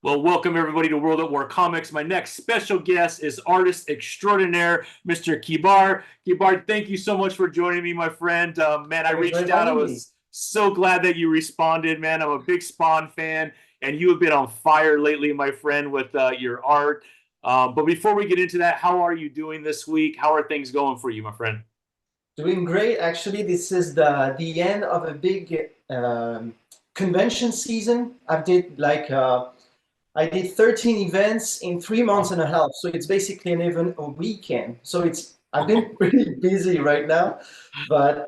Well, welcome everybody to World at War Comics. My next special guest is artist extraordinaire, Mr. Kibar. Kibar, thank you so much for joining me, my friend. Man, I Thanks for reached out. I having me. was so glad that you responded, man. I'm a big Spawn fan, and you have been on fire lately, my friend, with your art. But before we get into that, how are you doing this week? How are things going for you, my friend? Doing great. Actually, this is the end of a big convention season. I did 13 events in 3 months Wow. and a half. So it's basically an event a weekend. So I've been pretty busy right now, but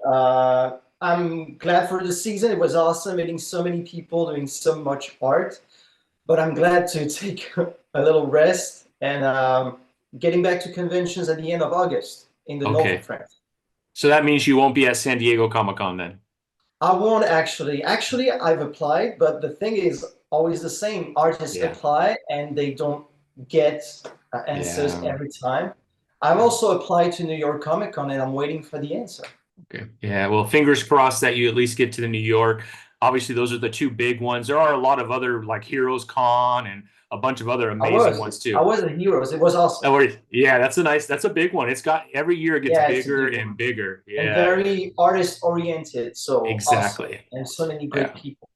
I'm glad for the season. It was awesome meeting so many people, doing so much art. But I'm glad to take a little rest and getting back to conventions at the end of August in the north of Okay. France. So that means you won't be at San Diego Comic Con then. I won't actually. Actually, I've applied, but the thing is always the same. Artists Yeah. apply and they don't get answers Yeah. every time. I've Yeah. also applied to New York Comic Con and I'm waiting for the answer. Okay. Yeah. Well, fingers crossed that you at least get to the New York. Obviously, those are the two big ones. There are a lot of other like Heroes Con and a bunch of other I amazing was. ones I too. was a Heroes. It was awesome. Yeah, that's a big one. It's got every year it gets Yeah, it's a bigger big and one. bigger. And Yeah, very artist oriented. So awesome. exactly. And so many great Yeah. people.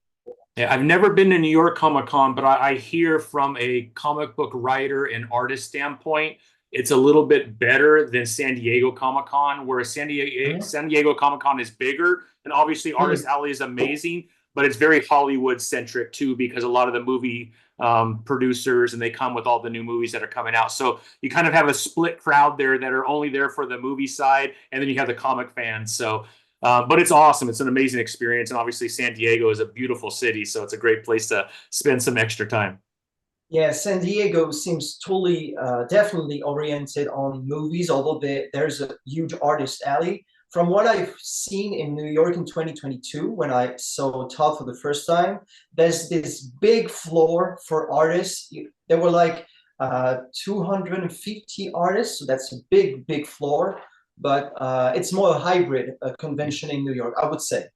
Yeah, I've never been to New York Comic Con, but I hear from a comic book writer and artist standpoint, it's a little bit better than San Diego Comic Con, where Mhm. San Diego Comic Con is bigger, and obviously Artist Mhm. Alley is amazing, but it's very Hollywood centric too, because a lot of the movie producers and they come with all the new movies that are coming out. So you kind of have a split crowd there that are only there for the movie side, and then you have the comic fans. So but it's awesome. It's an amazing experience. And obviously, San Diego is a beautiful city. So it's a great place to spend some extra time. Yeah, San Diego seems totally, definitely oriented on movies, although there's a huge artist alley. From what I've seen in New York in 2022, when I saw Todd for the first time, there's this big floor for artists. There were like 250 artists, so that's a big, big floor. But it's more a hybrid convention in New York, I would say.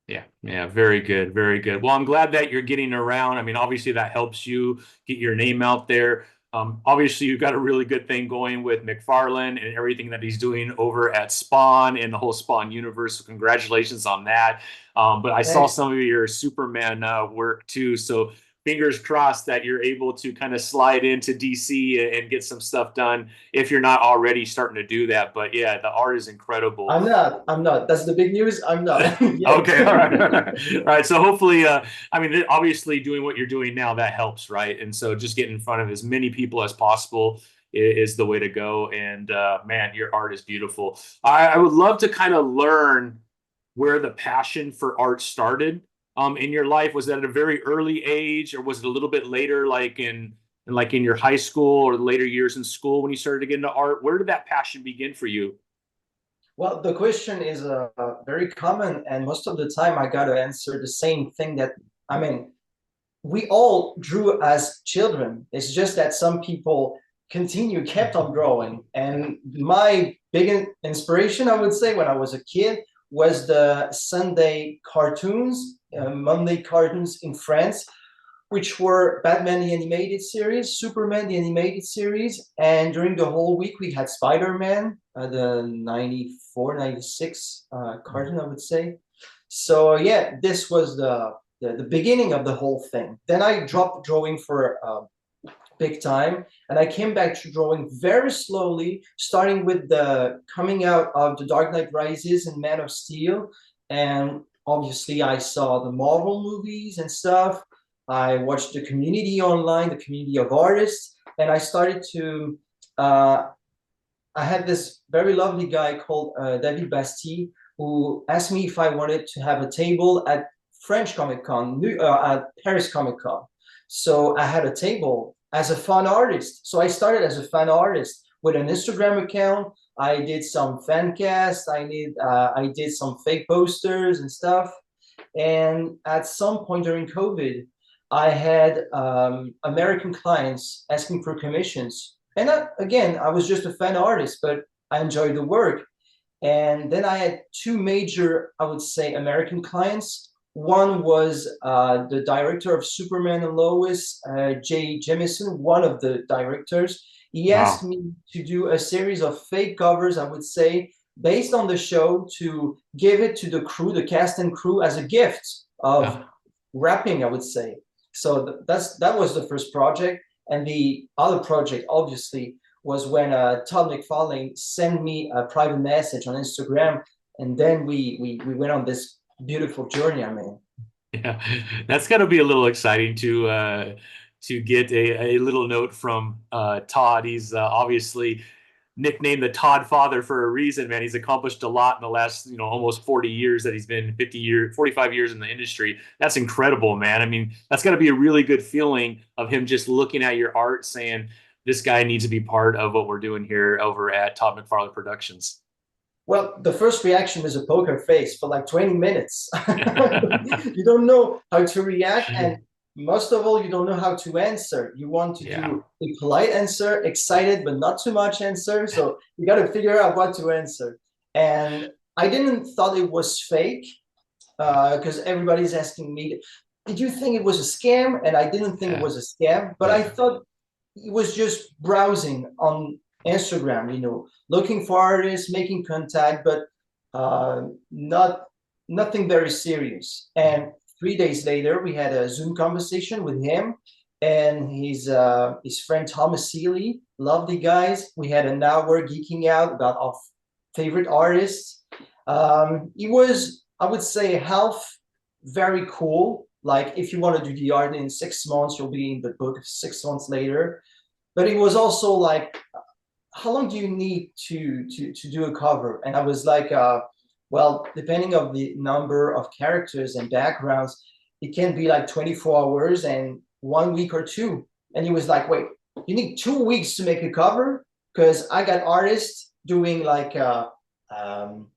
Yeah, yeah, very good, very good. Well, I'm glad that you're getting around. I mean, obviously that helps you get your name out there. Obviously, you've got a really good thing going with McFarlane and everything that he's doing over at Spawn and the whole Spawn universe. So congratulations on that. But I saw Thanks. some of your Superman work too. So fingers crossed that you're able to kind of slide into DC and get some stuff done if you're not already starting to do that. But yeah, the art is incredible. I'm not. I'm not. That's the big news. I'm not yet. Okay, all right, all right. So hopefully, I mean, obviously, doing what you're doing now that helps, right? And so just get in front of as many people as possible is the way to go. And man, your art is beautiful. I would love to kind of learn where the passion for art started in your life. Was that at a very early age, or was it a little bit later, like in your high school or later years in school when you started to get into art? Where did that passion begin for you? Well, the question is very common, and most of the time I got to answer the same thing that I mean, we all drew as children. It's just that some people kept on drawing. And my big inspiration, I would say, when I was a kid was the Sunday cartoons, Monday cartoons in France, which were Batman the animated series, Superman the animated series, and during the whole week we had Spider-Man, the 94, 96 cartoon, I would say. So yeah, this was the beginning of the whole thing. Then I dropped drawing for big time, and I came back to drawing very slowly, starting with the coming out of The Dark Knight Rises and Man of Steel, and obviously I saw the Marvel movies and stuff. I watched the community online, the community of artists, and I started to. I had this very lovely guy called David Bastille who asked me if I wanted to have a table at French Comic Con, at Paris Comic Con. So I had a table as a fan artist. So I started as a fan artist with an Instagram account. I did some fan cast. I did some fake posters and stuff. And at some point during COVID, I had American clients asking for commissions. And again, I was just a fan artist, but I enjoyed the work. And then I had two major, I would say, American clients. One was the director of Superman and Lois, Jay Jemison, one of the directors. He asked Wow. me to do a series of fake covers, I would say, based on the show, to give it to the crew, the cast and crew, as a gift of Ah, wrapping, I would say. So that was the first project. And the other project, obviously, was when Todd McFarlane sent me a private message on Instagram, and then we went on this beautiful journey. I mean, yeah, that's got to be a little exciting to get a little note from Todd. He's obviously nicknamed the Todd Father for a reason, man. He's accomplished a lot in the last, almost 40 years that he's been 50 years, 45 years in the industry. That's incredible, man. I mean, that's got to be a really good feeling of him just looking at your art saying, this guy needs to be part of what we're doing here over at Todd McFarlane Productions. well, the first reaction is a poker face for like 20 minutes. You don't know how to react, and most of all, you don't know how to answer. You want to Yeah. do a polite answer, excited but not too much answer. So you got to figure out what to answer. And I didn't thought it was fake because everybody's asking me, did you think it was a scam? And I didn't think it Yeah. was a scam, but I Yeah. thought it was just browsing on Instagram, looking for artists, making contact, but not nothing very serious. And 3 days later, we had a Zoom conversation with him and his friend Thomas Seeley, lovely guys. We had an hour geeking out about our favorite artists. It was, I would say, half very cool. Like if you want to do the art in 6 months, you'll be in the book 6 months later. But it was also like, how long do you need to do a cover? And I was like, well, depending on the number of characters and backgrounds, it can be like 24 hours and 1 week or two. And he was like, wait, you need 2 weeks to make a cover? Because I got artists doing like 10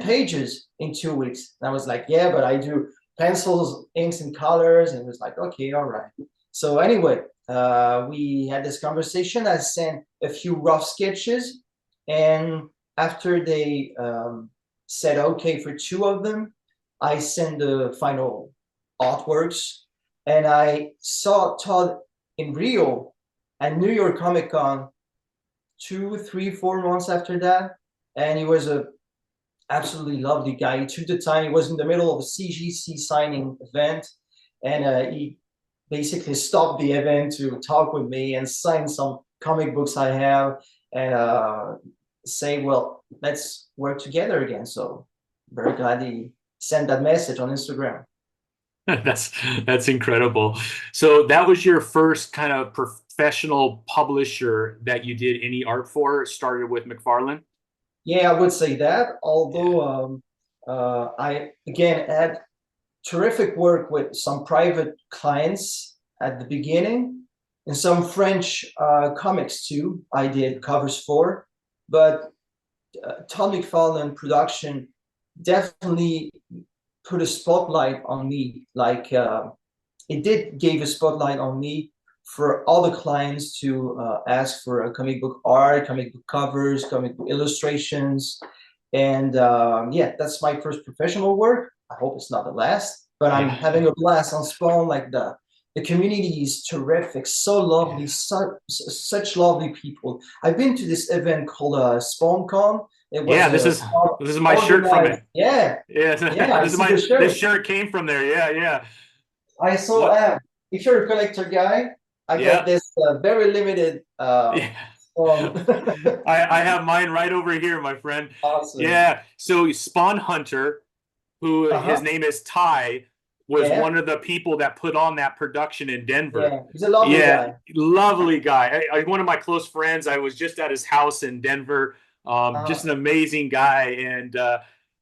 pages in 2 weeks. And I was like, yeah, but I do pencils, inks, and colors. And it was like, okay, all right. So anyway, we had this conversation. I sent a few rough sketches, and after they said okay for two of them, I sent the final artworks. And I saw Todd in Rio at New York Comic Con 2, 3, 4 months after that, and he was a absolutely lovely guy. He took the time. He was in the middle of a CGC signing event, and he basically stopped the event to talk with me and sign some comic books I have, and say, well, let's work together again. So very glad he sent that message on Instagram. That's that's incredible. So that was your first kind of professional publisher that you did any art for, started with McFarlane? Yeah, I would say that. Yeah. Although I again had terrific work with some private clients at the beginning, and some French comics too. I did covers for, but Todd McFarlane production definitely put a spotlight on me. Like it did gave a spotlight on me for all the clients to ask for a comic book art, comic book covers, comic book illustrations, and yeah, that's my first professional work. I hope it's not the last, but I'm Yeah. having a blast on Spawn. Like the community is terrific, so lovely, Yeah. such lovely people. I've been to this event called SpawnCon. It was Yeah, a this is my shirt from organized. it. Yeah, Yeah, yeah, I this is see the this shirt. shirt came from there. Yeah, yeah. I saw. What? If you're a collector guy, I got Yeah. this very limited Yeah. Spawn. I have mine right over here, my friend. Awesome. Yeah. So Spawn Hunter, who his Uh-huh. name is Ty, was Yeah, one of the people that put on that production in Denver. yeah. He's a lovely Yeah, guy. lovely guy. One of my close friends. I was just at his house in Denver. Just Uh, an amazing guy, and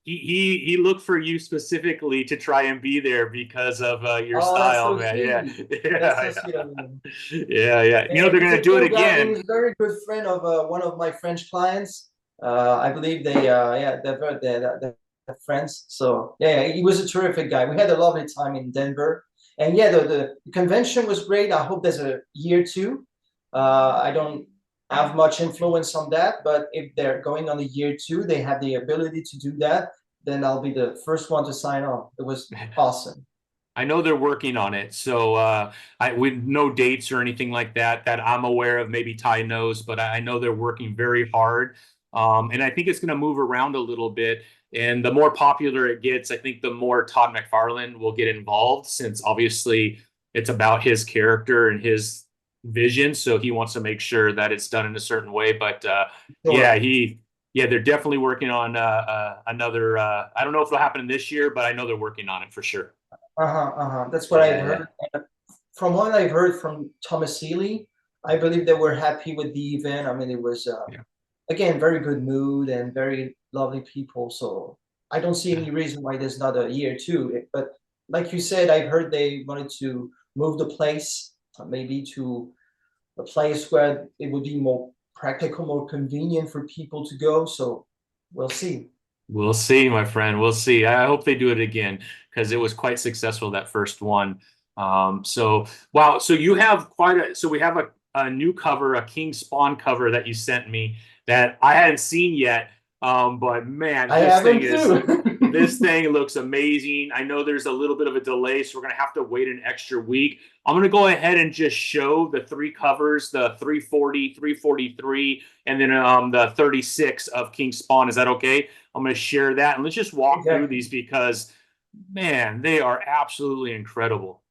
he looked for you specifically to try and be there because of your oh, that's style, so man. Yeah, sweet. That's so yeah, sweet of him. yeah, yeah. You know And they're he's gonna a do it cool guy. again. He's a very good friend of one of my French clients. I believe yeah, they're friends. So yeah, he was a terrific guy. We had a lovely time in Denver, and yeah, the convention was great. I hope there's a year two. I don't have much influence on that, but if they're going on a year two, they have the ability to do that. then I'll be the first one to sign on. It was awesome. I know they're working on it, so with no dates or anything like that that I'm aware of. Maybe Ty knows, but I know they're working very hard, and I think it's going to move around a little bit. And the more popular it gets, I think the more Todd McFarlane will get involved, since obviously it's about his character and his vision. So he wants to make sure that it's done in a certain way. But yeah, Sure. yeah, they're definitely working on another. I don't know if it'll happen this year, but I know they're working on it for sure. That's what I've Yeah, yeah, heard. From what I've heard from Thomas Seeley, I believe they were happy with the event. I mean, it was yeah, again very good mood and very lovely people. So I don't see yeah. any reason why there's not a year too. But like you said, I've heard they wanted to move the place maybe to a place where it would be more practical, more convenient for people to go. So we'll see. We'll see, my friend. We'll see. I hope they do it again because it was quite successful that first one. So wow. So you have quite a. So we have a new cover, a King Spawn cover that you sent me that I hadn't seen yet. But man, I haven't this too. thing looks amazing. I know there's a little bit of a delay, so we're gonna have to wait an extra week. I'm gonna go ahead and just show the three covers, the 340, 343, and then the 36 of King Spawn. Is that okay? I'm going to share that, and let's just walk through Exactly. these because, man, they are absolutely incredible.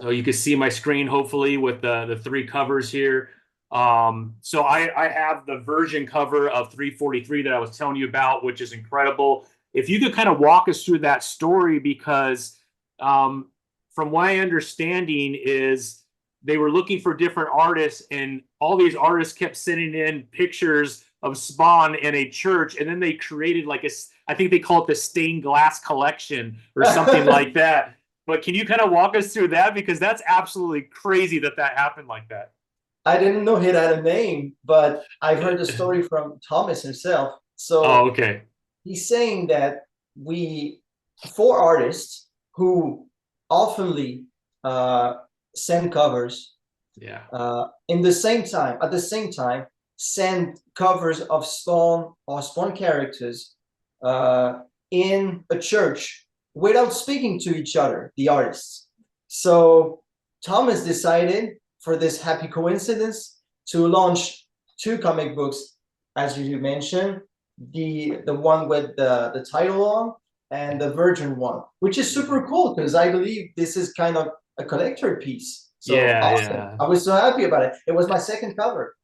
So you can see my screen, hopefully, with the three covers here. So I have the version cover of 343 that I was telling you about, which is incredible. If you could kind of walk us through that story, because from my understanding is they were looking for different artists, and all these artists kept sending in pictures of Spawn in a church, and then they created like I think they call it the stained glass collection or something like that. But can you kind of walk us through that? Because that's absolutely crazy that that happened like that. I didn't know he had a name, but I've heard the story from Thomas himself. Oh, So okay. he's saying that we, four artists who oftenly uh, send covers Yeah. in the same time, at the same time, send covers of Spawn or Spawn characters uh, in a church without speaking to each other, the artists. So Thomas decided for this happy coincidence to launch two comic books, as you mentioned, the one with the title on and the Virgin one, which is super cool because I believe this is kind of a collector piece. So Yeah, awesome. yeah. I was so happy about it. It was my second cover.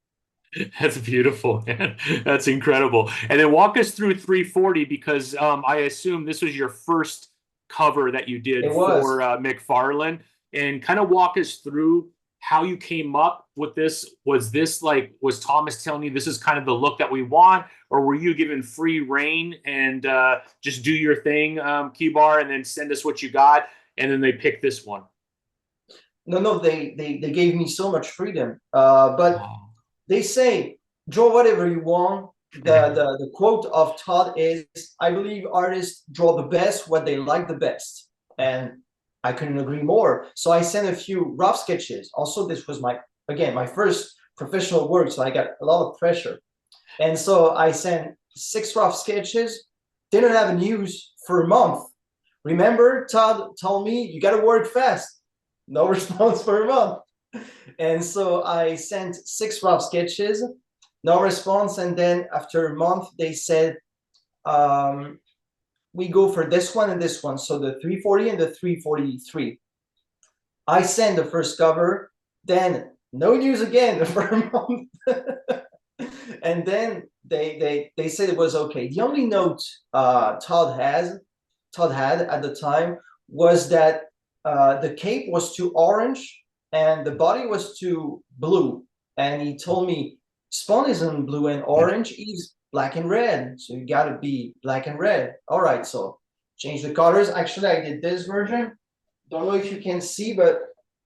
That's beautiful, man. That's incredible. And then walk us through 340 because I assume this was your first cover that you did It for was. McFarlane, and kind of walk us through how you came up with this. Was this like, was Thomas telling you this is kind of the look that we want, or were you given free reign and just do your thing, Kibar, and then send us what you got, and then they picked this one? No, they gave me so much freedom. But Oh. they say draw whatever you want. The quote of Todd is, I believe artists draw the best what they like the best. And I couldn't agree more. So I sent a few rough sketches. Also, this was my first professional work, so I got a lot of pressure. And so I sent six rough sketches, didn't have news for a month. Remember, Todd told me you gotta work fast. No response for a month. And so I sent six rough sketches, no response. And then after a month, they said, we go for this one and this one. So the 340 and the 343. I sent the first cover, then no news again for a month. And then they said it was okay. The only note Todd had at the time was that the cape was too orange and the body was too blue. And he told me Spawn isn't blue and orange, he's black and red. So you gotta be black and red. All right, so change the colors. Actually, I did this version. Don't know if you can see, but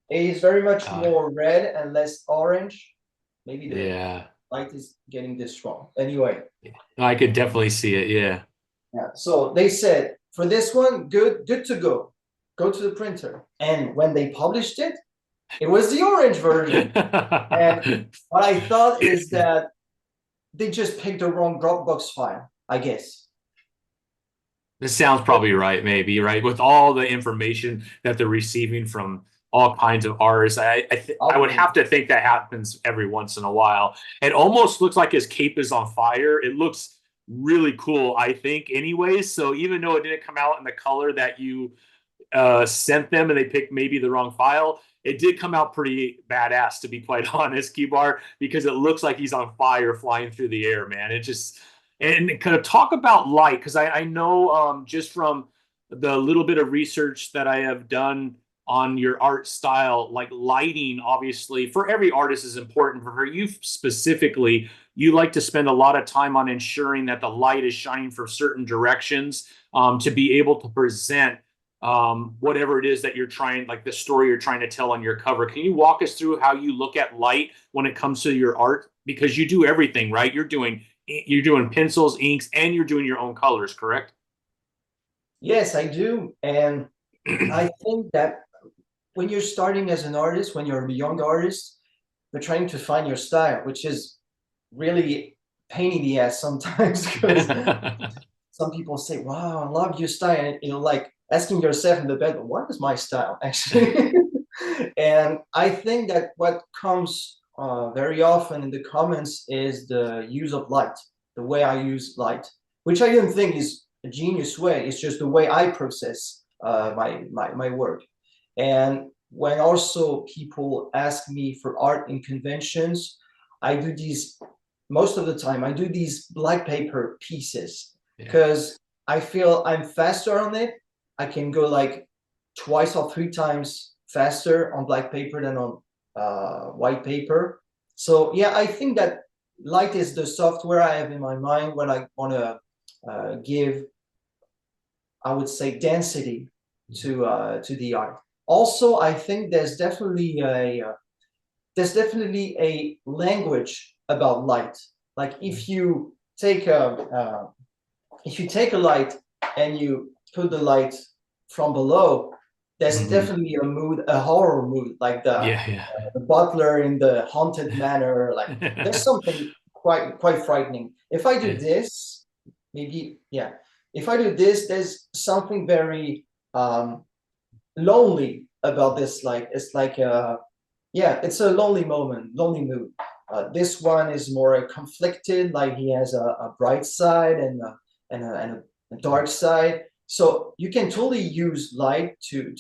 it is very much more red and less orange. Maybe the Yeah. light is getting this strong. Anyway, I could definitely see it. Yeah. yeah. So they said for this one, good to go. Go to the printer. And when they published it, it was the orange version. And what I thought is that they just picked the wrong Dropbox file. I guess. This sounds probably right, maybe, right? With all the information that they're receiving from all kinds of artists, I would Obviously. have to think that happens every once in a while. It almost looks like his cape is on fire. It looks really cool, I think, anyways. So even though it didn't come out in the color that you sent them and they picked maybe the wrong file, it did come out pretty badass, to be quite honest, Kibar, because it looks like he's on fire flying through the air, man. It just, and kind of talk about light, because I know just from the little bit of research that I have done on your art style, like lighting, obviously, for every artist is important. For you specifically, you like to spend a lot of time on ensuring that the light is shining for certain directions to be able to present whatever it is that you're trying, like the story you're trying to tell on your cover. Can you walk us through how you look at light when it comes to your art? Because you do everything, right? You're doing pencils, inks, and you're doing your own colors, correct? Yes, I do. And I think that when you're starting as an artist, when you're a young artist, you're trying to find your style, which is really pain in the ass sometimes because some people say, "Wow, I love your style," and like asking yourself in the bed, "What is my style actually?" And I think that what comes very often in the comments is the use of light, the way I use light, which I don't think is a genius way. It's just the way I process my work. And when also people ask me for art in conventions, I do these most of the time. I do these black paper pieces Yeah. because I feel I'm faster on it. I can go like twice or three times faster on black paper than on white paper. So yeah, I think that light is the software I have in my mind when I want to give, I would say, density to the art. Also, I think there's definitely a language about light. Like if you take a light and you put the light from below, there's Mhm. definitely a mood, a horror mood, like Yeah, yeah. the butler in the haunted manor. Like there's something quite frightening. If I do Yeah. this, maybe yeah. If I do this, there's something very lonely about this. Like it's like yeah, it's a lonely moment, lonely mood. This one is more conflicted, like he has a bright side and a dark side. So you can totally use light to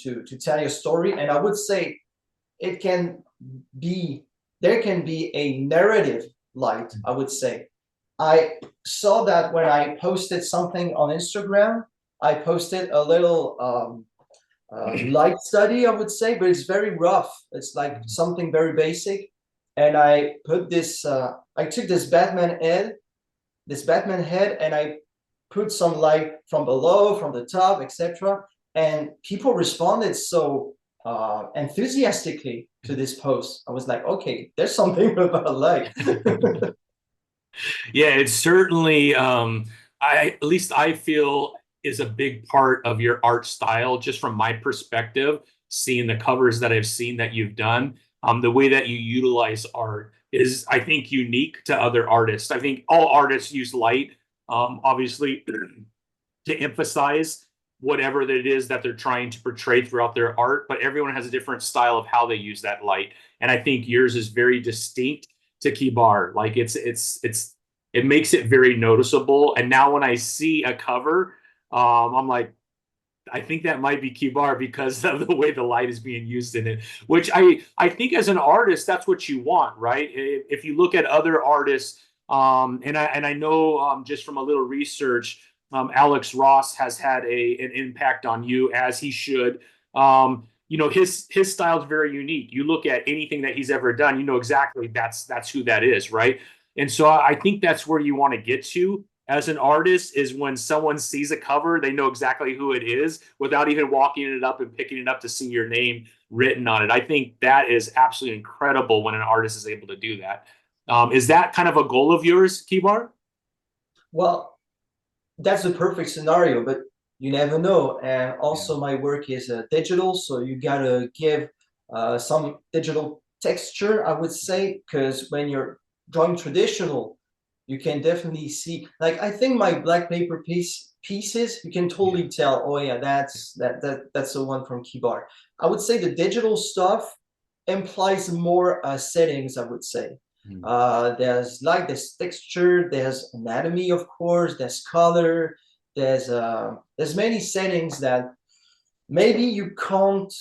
tell your story. And I would say it can be there can be a narrative light, I would say. I saw that when I posted something on Instagram. I posted a little light study, I would say, but it's very rough. It's like something very basic. And I put this, I took this Batman head, and I put some light from below, from the top, etc. And people responded so enthusiastically to this post. I was like, okay, there's something about light. Yeah, it's certainly I at least I feel is a big part of your art style, just from my perspective, seeing the covers that I've seen that you've done. The way that you utilize art is, I think, unique to other artists. I think all artists use light, obviously, to emphasize whatever it is that they're trying to portray throughout their art, but everyone has a different style of how they use that light. And I think yours is very distinct to Kibar. Like it makes it very noticeable. And now when I see a cover, I'm like, I think that might be Kibar because of the way the light is being used in it. Which I think as an artist, that's what you want, right? If you look at other artists, and I know just from a little research, Alex Ross has had an impact on you, as he should. His style is very unique. You look at anything that he's ever done, you know exactly that's who that is, right? And so I think that's where you want to get to as an artist, is when someone sees a cover, they know exactly who it is without even walking it up and picking it up to see your name written on it. I think that is absolutely incredible when an artist is able to do that. Is that kind of a goal of yours, Kibar? Well, that's the perfect scenario, but you never know. And Yeah. also, my work is digital, so you gotta give some digital texture, I would say, because when you're drawing traditional, you can definitely see. Like I think my black paper pieces, you can Yeah. totally tell. Oh yeah, that's the one from Kibar. I would say the digital stuff implies more settings. I would say Mm. there's light, there's texture, there's anatomy, of course, there's color, there's many settings that maybe you can't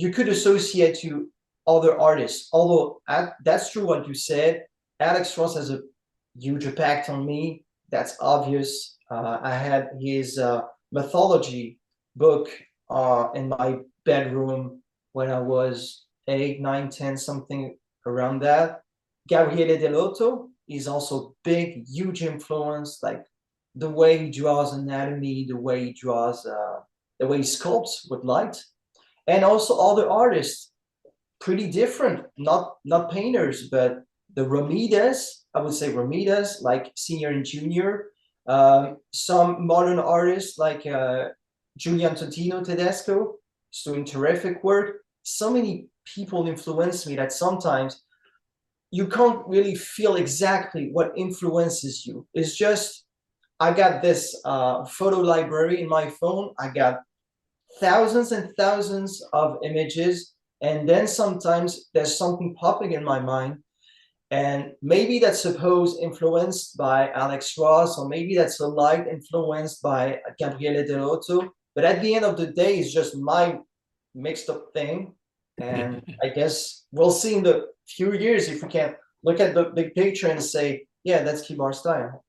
you could associate to other artists. Although that's true what you said. Alex Ross has a huge impact on me. That's obvious. I had his mythology book in my bedroom when I was 8, 9, 10, something around that. Gabriele Delotto is also big, huge influence. Like the way he draws anatomy, the way he draws, the way he sculpts with light, and also other artists, pretty different. Not painters, but the Ramirez, I would say Ramirez, like senior and junior. Some modern artists like Julian Totino Tedesco, is doing terrific work. So many people influence me that sometimes you can't really feel exactly what influences you. It's just I got this photo library in my phone. I got thousands and thousands of images, and then sometimes there's something popping in my mind, and maybe that's supposed influenced by Alex Ross, or maybe that's a light influenced by Gabriele Delotto. But at the end of the day, it's just my mixed up thing. And I guess we'll see in the few years if we can look at the big picture and say, yeah, that's Kibar style.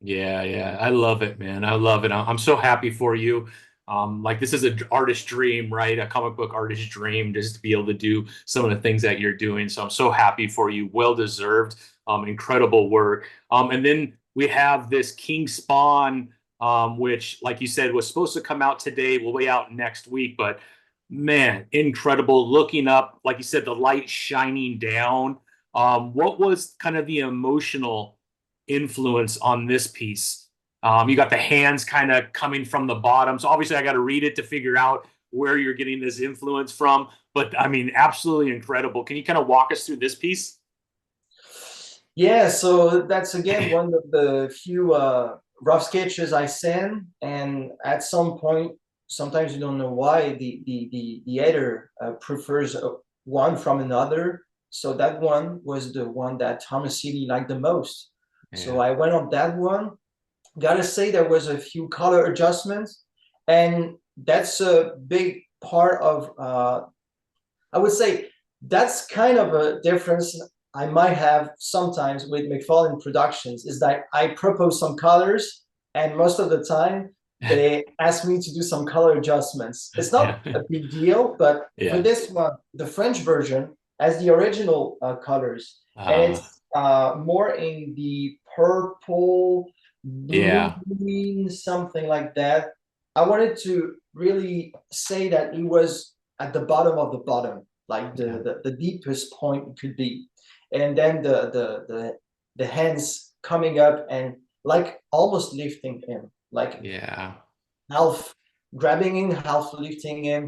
Yeah, yeah. I love it, man. I love it. I'm so happy for you. Like this is an artist dream, right? A comic book artist dream, just to be able to do some of the things that you're doing. So I'm so happy for you. Well deserved. Incredible work. And then we have this King Spawn, which, like you said, was supposed to come out today. Will be out next week, but man, incredible. Looking up, like you said, the light shining down. What was kind of the emotional influence on this piece? You got the hands kind of coming from the bottom. So obviously, I got to read it to figure out where you're getting this influence from. But I mean, absolutely incredible. Can you kind of walk us through this piece? Yeah, so that's again one of the few rough sketches I send, and at some point, sometimes you don't know why the editor prefers one from another. So that one was the one that Thomas Seeley liked the most. So Yeah. I went on that one. Gotta say there was a few color adjustments, and that's a big part of I would say that's kind of a difference I might have sometimes with McFly Productions is that I propose some colors, and most of the time they ask me to do some color adjustments. It's Yeah. not a big deal, but for Yeah. this one, the French version has the original colors, and Uh, it's more in the purple, blue, yeah. green, something like that. I wanted to really say that it was at the bottom of the bottom, like Yeah. the deepest point it could be, and then the hands coming up and like almost lifting him, like Yeah. half grabbing him, half lifting him.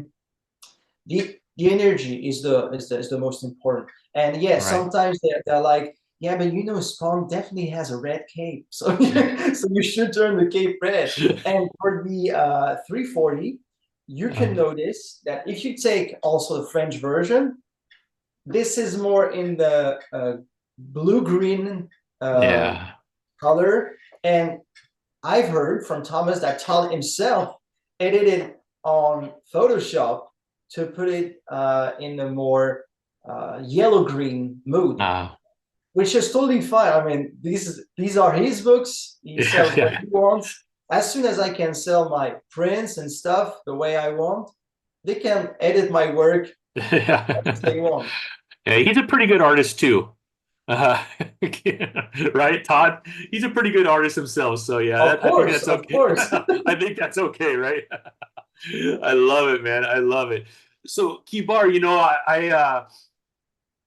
The energy is the most important. And yeah, Right. sometimes they're like, yeah, but you know, Spawn definitely has a red cape, so so you should turn the cape red. And for the 340, you can notice that if you take also the French version, this is more in the blue-green Yeah. color. And I've heard from Thomas that Todd himself edited on Photoshop to put it in a more yellow-green mood, Uh, which is totally fine. I mean, these are his books. He sells what yeah. he wants. As soon as I can sell my prints and stuff the way I want, they can edit my work as Yeah. they want. Yeah, he's a pretty good artist too. Uh, right, Todd? He's a pretty good artist himself. So yeah, I think that's Of okay. course. I think that's okay, right? I love it, man. I love it. So Kibar,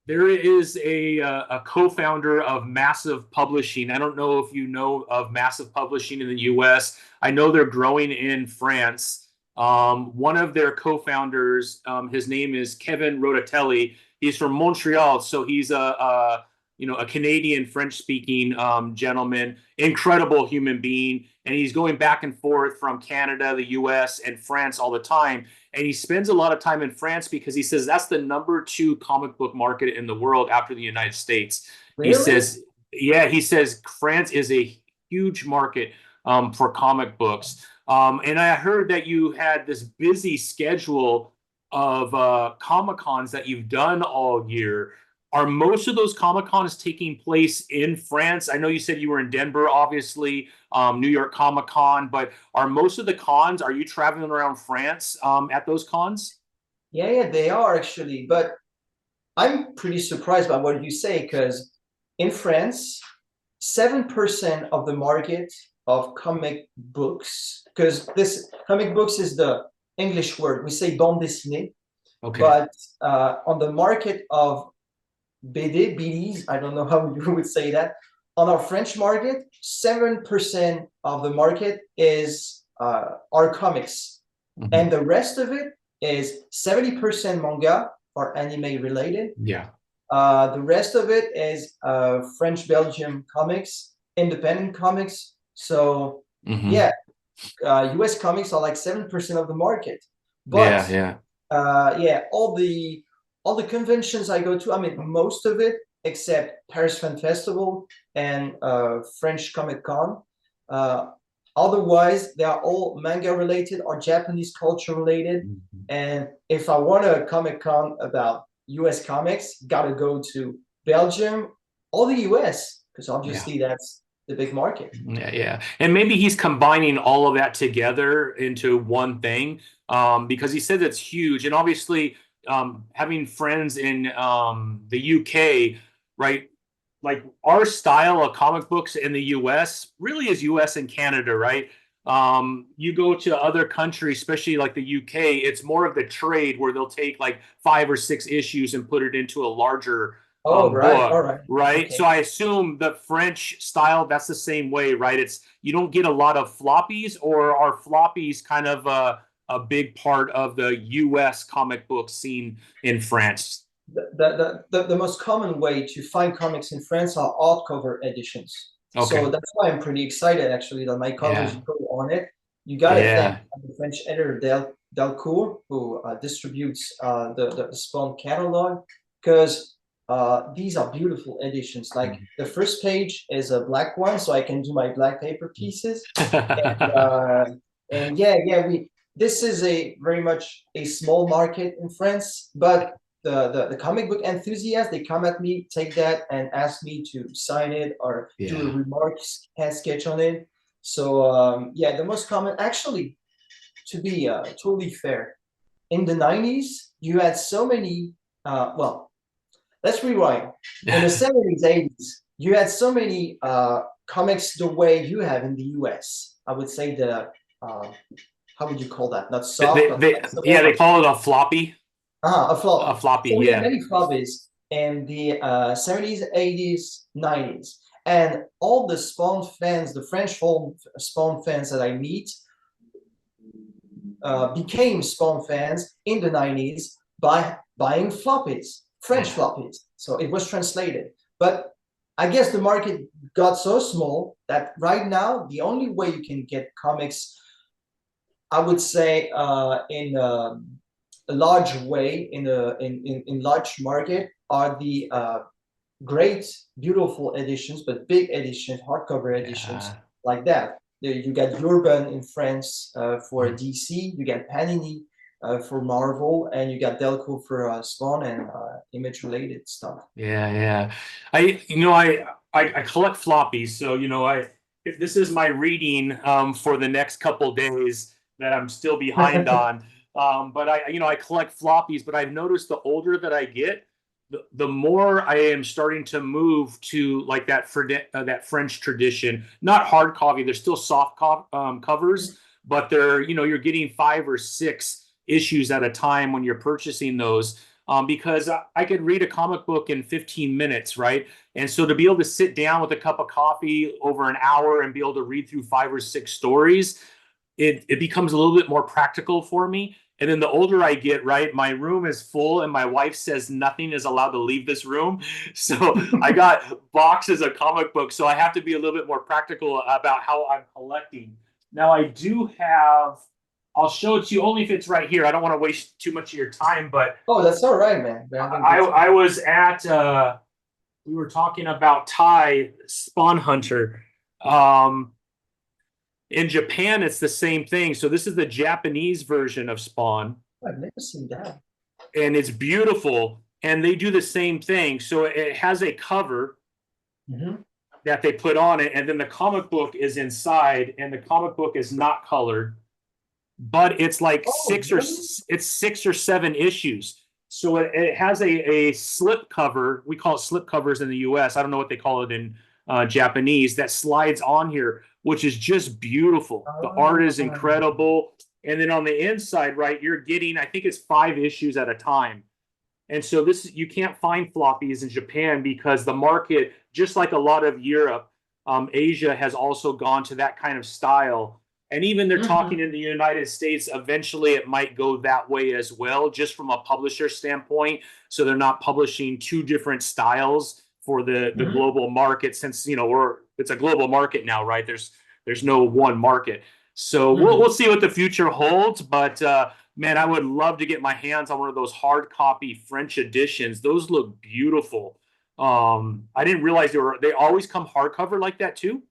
there is a co-founder of Massive Publishing. I don't know if you know of Massive Publishing in the U.S. I know they're growing in France. One of their co-founders, his name is Kevin Rodatelli. He's from Montreal, so he's a Canadian French-speaking gentleman, incredible human being, and he's going back and forth from Canada, the U.S., and France all the time. And he spends a lot of time in France because he says that's the #2 comic book market in the world after the United States. He Really? says, yeah, he says France is a huge market for comic books. And I heard that you had this busy schedule of Comic Cons that you've done all year. Are most of those Comic Cons taking place in France? I know you said you were in Denver, obviously, New York Comic Con, but are most of the cons, are you traveling around France at those cons? Yeah, they are actually. But I'm pretty surprised by what you say, because in France, 7% of the market of comic books, because this comic books is the English word. We say bande dessinée. Okay. But on the market of BD, BDs, I don't know how you would say that. On our French market, 7% of the market is our comics. Mhm. And the rest of it is 70% manga or anime related. Yeah. The rest of it is French Belgium comics, independent comics. So Mhm. yeah, US comics are like 7% of the market. Yeah, But yeah. yeah, all the conventions I go to, I mean, most of it except Paris Fan Festival and French Comic Con. Otherwise, they are all manga related or Japanese culture related. Mhm. And if I want a Comic Con about US comics, gotta go to Belgium or the US, because Yeah. obviously that's the big market. Yeah, yeah. And maybe he's combining all of that together into one thing, because he said it's huge. And obviously, having friends in the UK, right? Like our style of comic books in the US really is US and Canada, right? You go to other countries, especially like the UK, it's more of the trade where they'll take like 5 or 6 issues and put it into a larger Oh, right. All book, right. right? Okay. So I assume the French style, that's the same way, right? It's you don't get a lot of floppies, or are floppies kind of a big part of the US comic book scene in France? The most common way to find comics in France are hardcover editions. So Okay. that's why I'm pretty excited actually that my coverage Yeah. go on it. You got to thank Yeah. the French editor Delcourt, who distributes the Spawn catalog, because these are beautiful editions. Like the first page is a black one, so I can do my black paper pieces. Uh, and yeah, we this is a very much a small market in France, but the comic book enthusiasts, they come at me, take that, and ask me to sign it or do a Yeah. remarks hand sketch on it. So yeah, the most common, actually, to be totally fair, in the 90s, you had so many. Well, let's rewind. In the 70s, 80s, you had so many comics the way you have in the US. I would say the how would you call that? Not soft, but Yeah, they flexible. call it a floppy. A A floppy. floppy, So we had yeah. many floppies in the 70s, 80s, 90s. And all the Spawn fans, the French Spawn fans that I meet, became Spawn fans in the 90s by buying floppies, French Yeah. floppies. So it was translated. But I guess the market got so small that right now, the only way you can get comics, I would say, in a large way, in large market, are the great, beautiful editions, but big editions, hardcover editions Yeah. like that. You got Urban in France for Mm. DC, you got Panini for Marvel, and you got Delco for Spawn and image-related stuff. Yeah, yeah. I collect floppies, so if this is my reading for the next couple days that I'm still behind on. But I collect floppies, but I've noticed the older that I get, the more I am starting to move to like that French tradition. Not hard copy, they're still soft covers, but you're getting 5 or 6 issues at a time when you're purchasing those. Because I could read a comic book in 15 minutes, right? And so to be able to sit down with a cup of coffee over an hour and be able to read through 5 or 6 stories, it becomes a little bit more practical for me. And then the older I get, right, my room is full and my wife says nothing is allowed to leave this room. So I got boxes of comic books. So I have to be a little bit more practical about how I'm collecting. Now I do have, I'll show it to you only if it's right here. I don't want to waste too much of your time, but Oh, that's all right, man. I was at we were talking about Thai Spawn Hunter. Um, in Japan, it's the same thing. So this is the Japanese version of Spawn, I've never seen that. and it's beautiful. And they do the same thing. So it has a cover that they put on it, and then the comic book is inside, and the comic book is not colored, but it's like it's 6 or 7 issues. So it has a slip cover. We call it slip covers in the US. I don't know what they call it in Japanese, that slides on here, which is just beautiful. The art is incredible. And then on the inside, right, you're getting, I think it's 5 issues at a time. And so this, you can't find floppies in Japan because the market, just like a lot of Europe, Asia has also gone to that kind of style. And even they're talking in the United States, eventually it might go that way as well, just from a publisher standpoint. So they're not publishing 2 different styles for the global market, since, you know, it's a global market now, right? There's no one market. So we'll see what the future holds, but man, I would love to get my hands on one of those hard copy French editions. Those look beautiful. I didn't realize they always come hardcover like that too.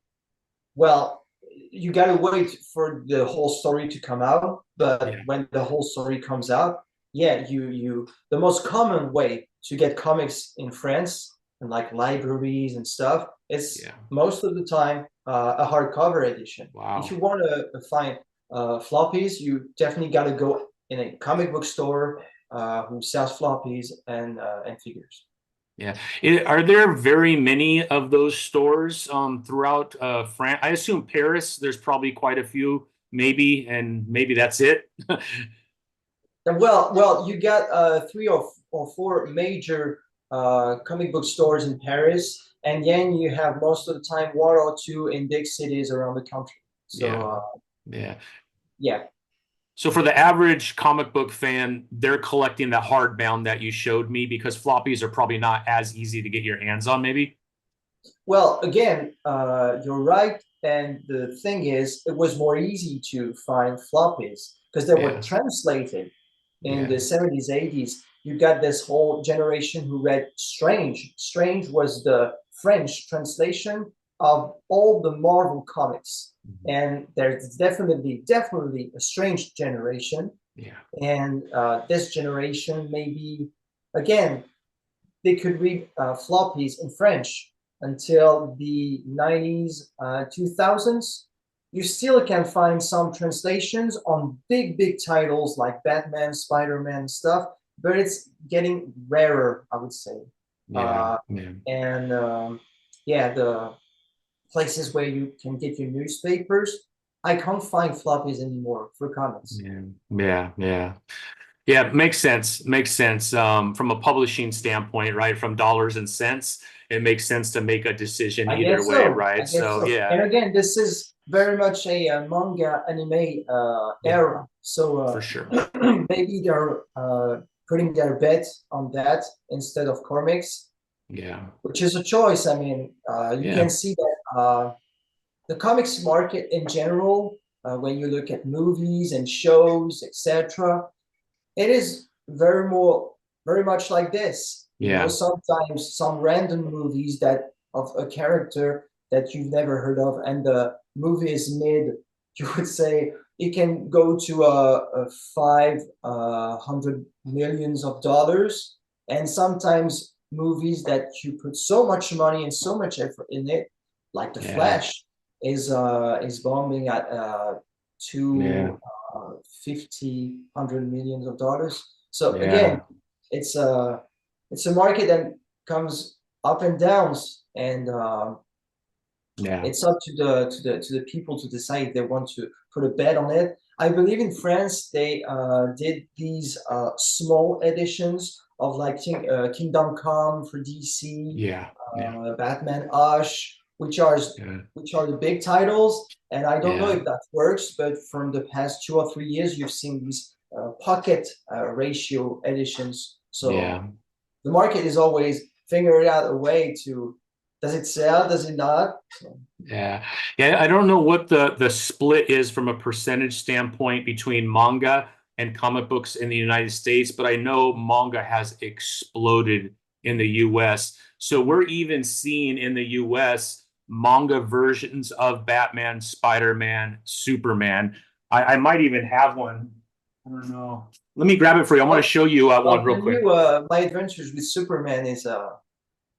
Well, you gotta wait for the whole story to come out, but when the whole story comes out, yeah, you the most common way to get comics in France and like libraries and stuff, it's most of the time a hardcover edition. Wow. If you want to find floppies, you definitely got to go in a comic book store who sells floppies and figures. Yeah. Are there very many of those stores throughout France? I assume Paris, there's probably quite a few, maybe, and maybe that's it. Well, you got 3 or 4 major comic book stores in Paris, and then you have most of the time 1 or 2 in big cities around the country. So yeah. So for the average comic book fan, they're collecting the hardbound that you showed me, because floppies are probably not as easy to get your hands on, maybe? Well, again, you're right. And the thing is, it was more easy to find floppies because they were translated in the 70s, 80s. You got this whole generation who read Strange. Strange was the French translation of all the Marvel comics. And there's definitely a Strange generation. Yeah. And this generation, maybe, again, they could read floppies in French until the 90s, 2000s. You still can find some translations on big titles like Batman, Spider-Man stuff, but it's getting rarer, I would say. The places where you can get your newspapers, I can't find floppies anymore for comics. Yeah, makes sense. Makes sense. From a publishing standpoint, right? From dollars and cents, it makes sense to make a decision either way, right? So yeah. And again, this is very much a manga anime era. So for sure. Maybe they're putting their bet on that instead of comics. Yeah. Which is a choice. I mean, you can see that the comics market in general, when you look at movies and shows, etc., it is very much like this. You know, sometimes some random movies that of a character that you've never heard of, and the movie is made, you would say it can go to a $500 million, and sometimes movies that you put so much money and so much effort in it, like The Flash, is bombing at $250 million. So again, it's a market that comes up and downs, and it's up to the people to decide if they want to put a bet on it. I believe in France they did these small editions of like Kingdom Come for DC, Batman Hush, which are the big titles. And I don't know if that works, but from the past 2 or 3 years, you've seen these pocket ratio editions. So Yeah. the market is always figuring out a way to, does it sell, does it not? So, Yeah. Yeah. I don't know what the split is from a percentage standpoint between manga and comic books in the United States, but I know manga has exploded in the US. So we're even seeing in the US manga versions of Batman, Spider-Man, Superman. I might even have one. I don't know. Let me grab it for you. I want to well, show you one well, real the quick. new My Adventures with Superman is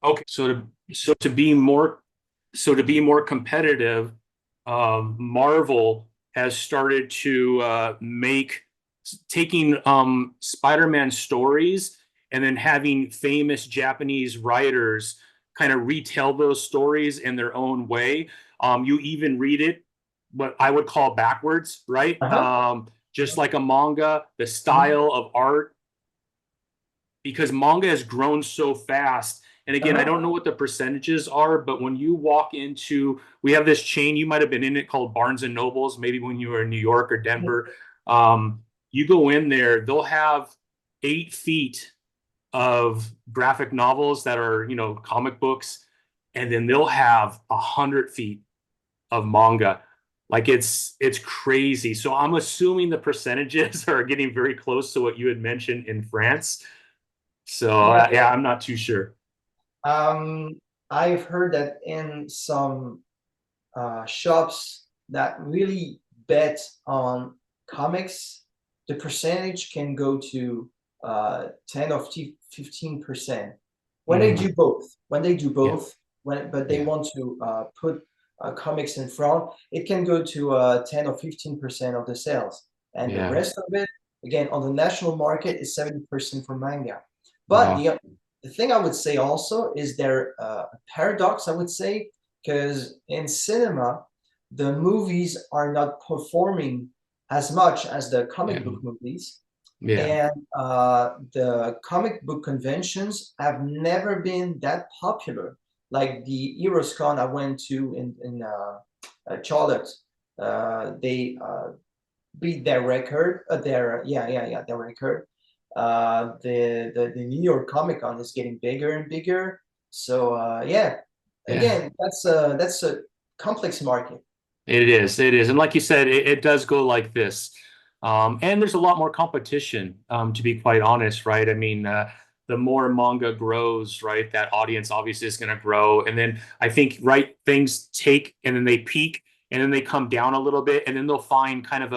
Okay, so to be more competitive, Marvel has started to make taking Spider-Man stories and then having famous Japanese writers kind of retell those stories in their own way. You even read it, what I would call backwards, right? uh-huh. Just like a manga, the Mhm. style of art because manga has grown so fast. And again, I Uh-huh. don't know what the percentages are, but when you walk into, we have this chain, you might have been in it called Barnes and Nobles, maybe when you were in New York or Denver. You go in there, they'll have 8 feet of graphic novels that are, comic books, and then they'll have 100 feet of manga. Like it's crazy. So I'm assuming the percentages are getting very close to what you had mentioned in France. So Yeah. yeah, I'm not too sure. Um, I've heard that in some shops that really bet on comics, the percentage can go to 10 or 15%. When they do Mm, both, yeah, but they yeah, want to put comics in front, it can go to 10 or 15% of the sales. And the yeah. rest of it, again, on the national market is 70% for manga. But Wow. the thing I would say also is there a paradox, I would say, because in cinema, the movies are not performing as much as the Yeah, comic book movies. yeah, And the comic book conventions have never been that popular. Like the Hereos Con I went to in Charlotte, they beat their record, their record. The New York Comic Con is getting bigger and bigger. So yeah, yeah. again, that's a complex market. It is. It is. And like you said, it does go like this. And there's a lot more competition, to be quite honest, right? I mean, the more manga grows, right, that audience obviously is going to grow. And then I think, right, things take and then they peak and then they come down a little bit and then they'll find kind of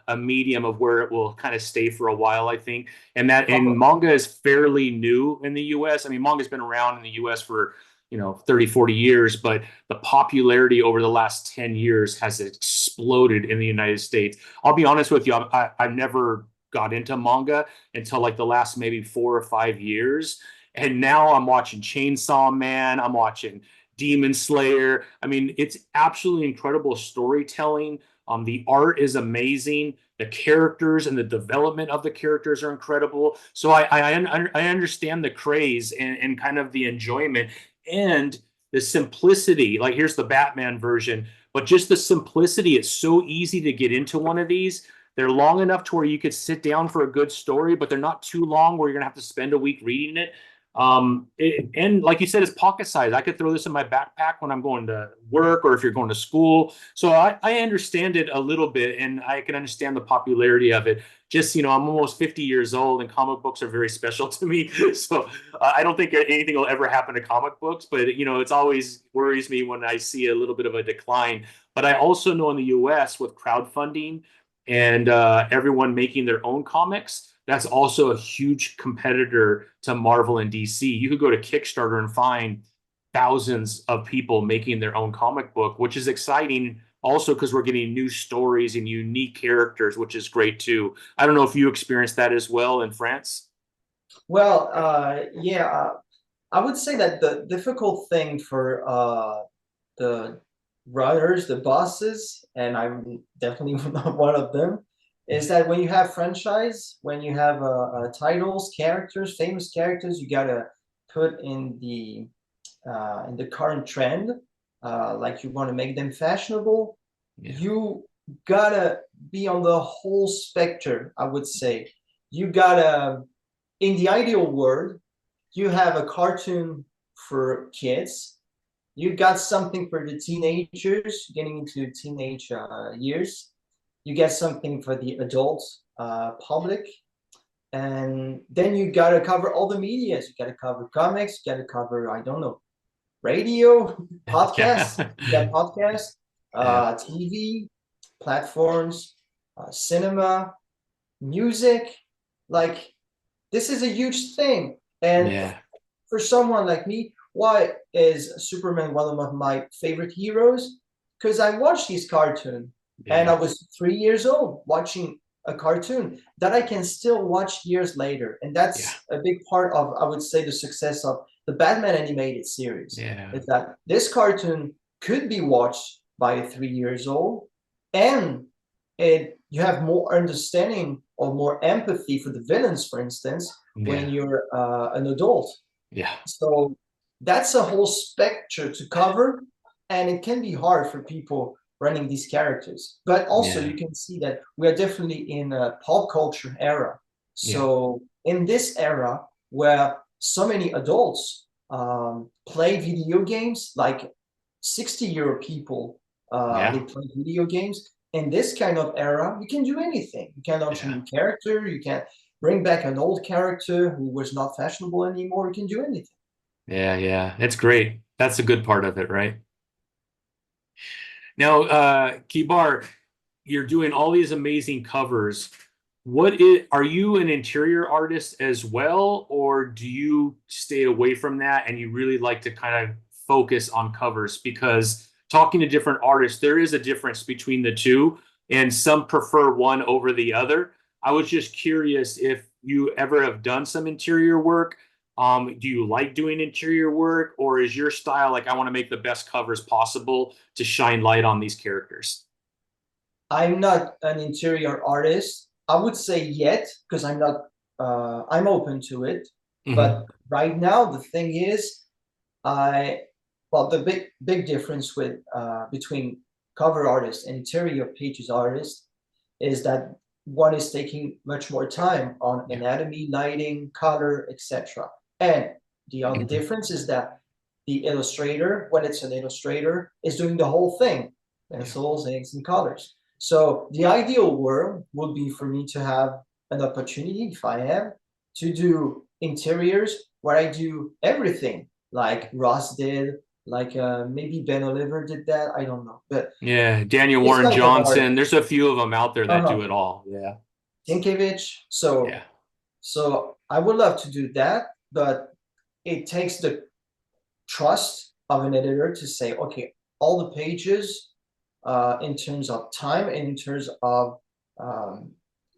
a medium of where it will kind of stay for a while, I think. And manga is fairly new in the US. I mean, manga's been around in the US for, 30, 40 years, but the popularity over the last 10 years has exploded in the United States. I'll be honest with you, I never got into manga until like the last maybe 4 or 5 years. And now I'm watching Chainsaw Man, I'm watching Demon Slayer. I mean, it's absolutely incredible storytelling. The art is amazing. The characters and the development of the characters are incredible. So I understand the craze and kind of the enjoyment and the simplicity. Like here's the Batman version, but just the simplicity. It's so easy to get into one of these. They're long enough to where you could sit down for a good story, but they're not too long where you're gonna have to spend a week reading it. And like you said, it's pocket size. I could throw this in my backpack when I'm going to work or if you're going to school. So I understand it a little bit and I can understand the popularity of it. Just, I'm almost 50 years old and comic books are very special to me. So I don't think anything will ever happen to comic books, but, it's always worries me when I see a little bit of a decline. But I also know in the US with crowdfunding and everyone making their own comics, that's also a huge competitor to Marvel and DC. You could go to Kickstarter and find thousands of people making their own comic book, which is exciting also because we're getting new stories and unique characters, which is great too. I don't know if you experienced that as well in France. Well, yeah, I would say that the difficult thing for the runners, the bosses, and I'm definitely not one of them, is that when you have franchise, when you have titles, characters, famous characters, you gotta put in the current trend. Like you want to make them fashionable, Yeah. you gotta be on the whole spectrum, I would say. you got in the ideal world, you have a cartoon for kids. You got something for the teenagers getting into teenage years. You get something for the adult public. And then you got to cover all the medias. You got to cover comics. You got to cover, I don't know, radio, podcasts. Yeah. You got podcasts, Yeah. TV, platforms, cinema, music. Like, this is a huge thing. And Yeah. for someone like me, why is Superman one of my favorite heroes? Because I watched his cartoon and I Yeah. was 3 years old watching a cartoon that I can still watch years later. And Yeah. that's a big part of, I would say, the success of the Batman animated series. Yeah. Is that this cartoon could be watched by a 3 years old, and you have more understanding or more empathy for the villains, for instance, when Yeah. you're an adult. Yeah. So that's a whole spectrum to cover, and it can be hard for people running these characters. But also, Yeah. you can see that we are definitely in a pop culture era. Yeah. So in this era where so many adults play video games, like 60-year people, they Yeah. play video games. In this kind of era, you can do anything. You can launch a Yeah. new character. You can bring back an old character who was not fashionable anymore. You can do anything. Yeah. Yeah. It's great. That's a good part of it, right? Now, Kibar, you're doing all these amazing covers. Are you an interior artist as well, or do you stay away from that and you really like to kind of focus on covers? Because talking to different artists, there is a difference between the two, and some prefer one over the other. I was just curious if you ever have done some interior work. Do you like doing interior work, or is your style like I want to make the best covers possible to shine light on these characters? I'm not an interior artist. I would say yet, because I'm not, I'm open to it. Hmm. But right now, the thing is, I, well, the big difference with between cover artist and interior pages artist is that one is taking much more time on Yeah. anatomy, lighting, color, etc. And the other difference is that the illustrator, when it's an illustrator, is doing the whole thing, Yeah. pencils, inks, and colors. So the ideal world would be for me to have an opportunity, if I have, to do interiors where I do everything, like Ross did, like maybe Ben Oliver did that. I don't know, but Yeah, Daniel this Warren type of art, Johnson. There's a few of them out there that do uh-huh, it all. Yeah. Sienkiewicz. So Yeah. so I would love to do that, but it takes the trust of an editor to say, okay, all the pages in terms of time and in terms of um,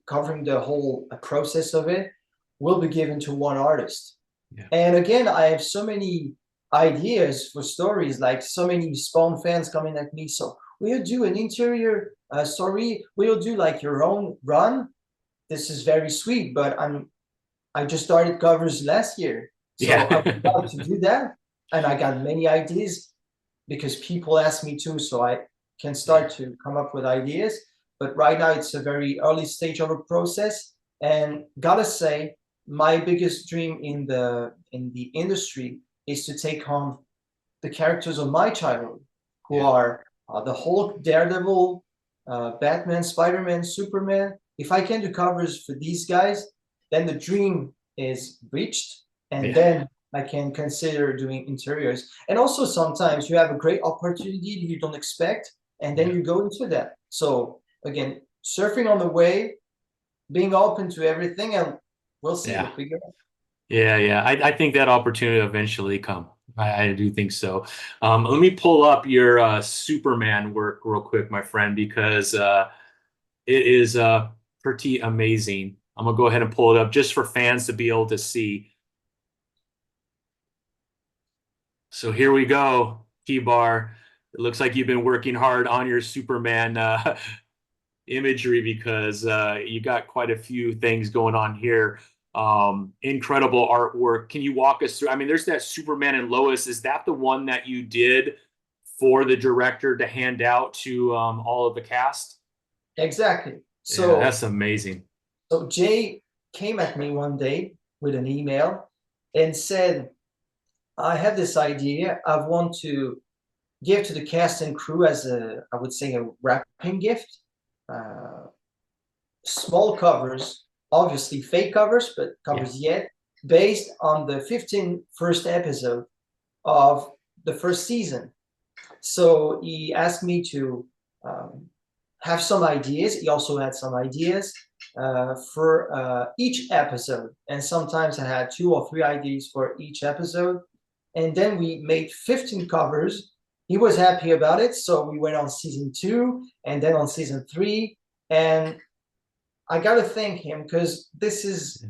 covering the whole process of it will be given to one artist. Yeah. And again, I have so many ideas for stories, like so many Spawn fans coming at me. So we'll do an interior story. We'll do like your own run. This is very sweet, but I just started covers last year. So I would Yeah. love to do that. And I got many ideas because people ask me to, so I can Yeah. start to come up with ideas. But right now it's a very early stage of a process. And gotta say, my biggest dream in the industry is to take on the characters of my childhood, who Yeah. are the Hulk, Daredevil, Batman, Spider-Man, Superman. If I can do covers for these guys, then the dream is reached, and Yeah. then I can consider doing interiors. And also sometimes you have a great opportunity you don't expect, and then Yeah. you go into that. So again, surfing on the wave, being open to everything, and we'll see Yeah. what we get. Yeah. Yeah. I think that opportunity will eventually come. I do think so. Let me pull up your Superman work real quick, my friend, because it is pretty amazing. I'm gonna go ahead and pull it up just for fans to be able to see. So here we go, T-Bar. It looks like you've been working hard on your Superman imagery because you got quite a few things going on here. Incredible artwork. Can you walk us through? I mean, there's that Superman and Lois. Is that the one that you did for the director to hand out to all of the cast? Exactly. Yeah, So that's amazing. so Jay came at me one day with an email and said, I have this idea. I want to give to the cast and crew as a, I would say, a wrapping gift. Uh, Small covers, obviously fake covers, but covers yet, based on the 15 first episode of the first season. So he asked me to have some ideas. He also had some ideas for each episode. And sometimes I had 2 or 3 ideas for each episode. And then we made 15 covers. He was happy about it. So we went on season 2 and then on season 3. And I got to thank him because this is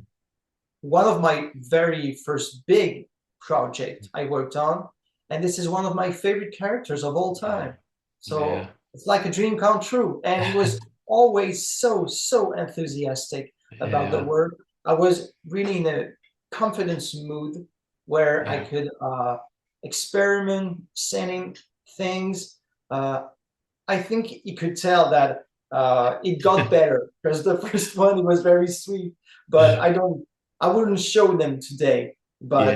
one of my very first big project I worked on. And this is one of my favorite characters of all time. So it's like a dream come true. And he was always so enthusiastic about the work. I was really in a confidence mood where I could experiment, sending things. I think you could tell that it got better because the first one was very sweet, but I wouldn't show them today. But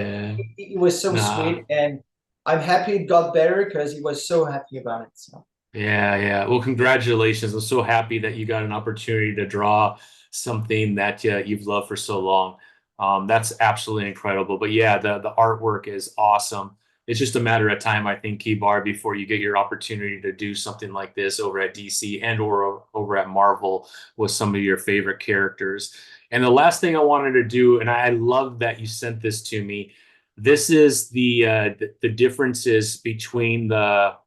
it was so sweet, and I'm happy it got better because he was so happy about it. So. Yeah. Well, congratulations. I'm so happy that you got an opportunity to draw something that you've loved for so long. That's absolutely incredible. But yeah, the artwork is awesome. It's just a matter of time, I think, Kibar, before you get your opportunity to do something like this over at DC and or over at Marvel with some of your favorite characters. And the last thing I wanted to do, and I love that you sent this to me. This is the differences between the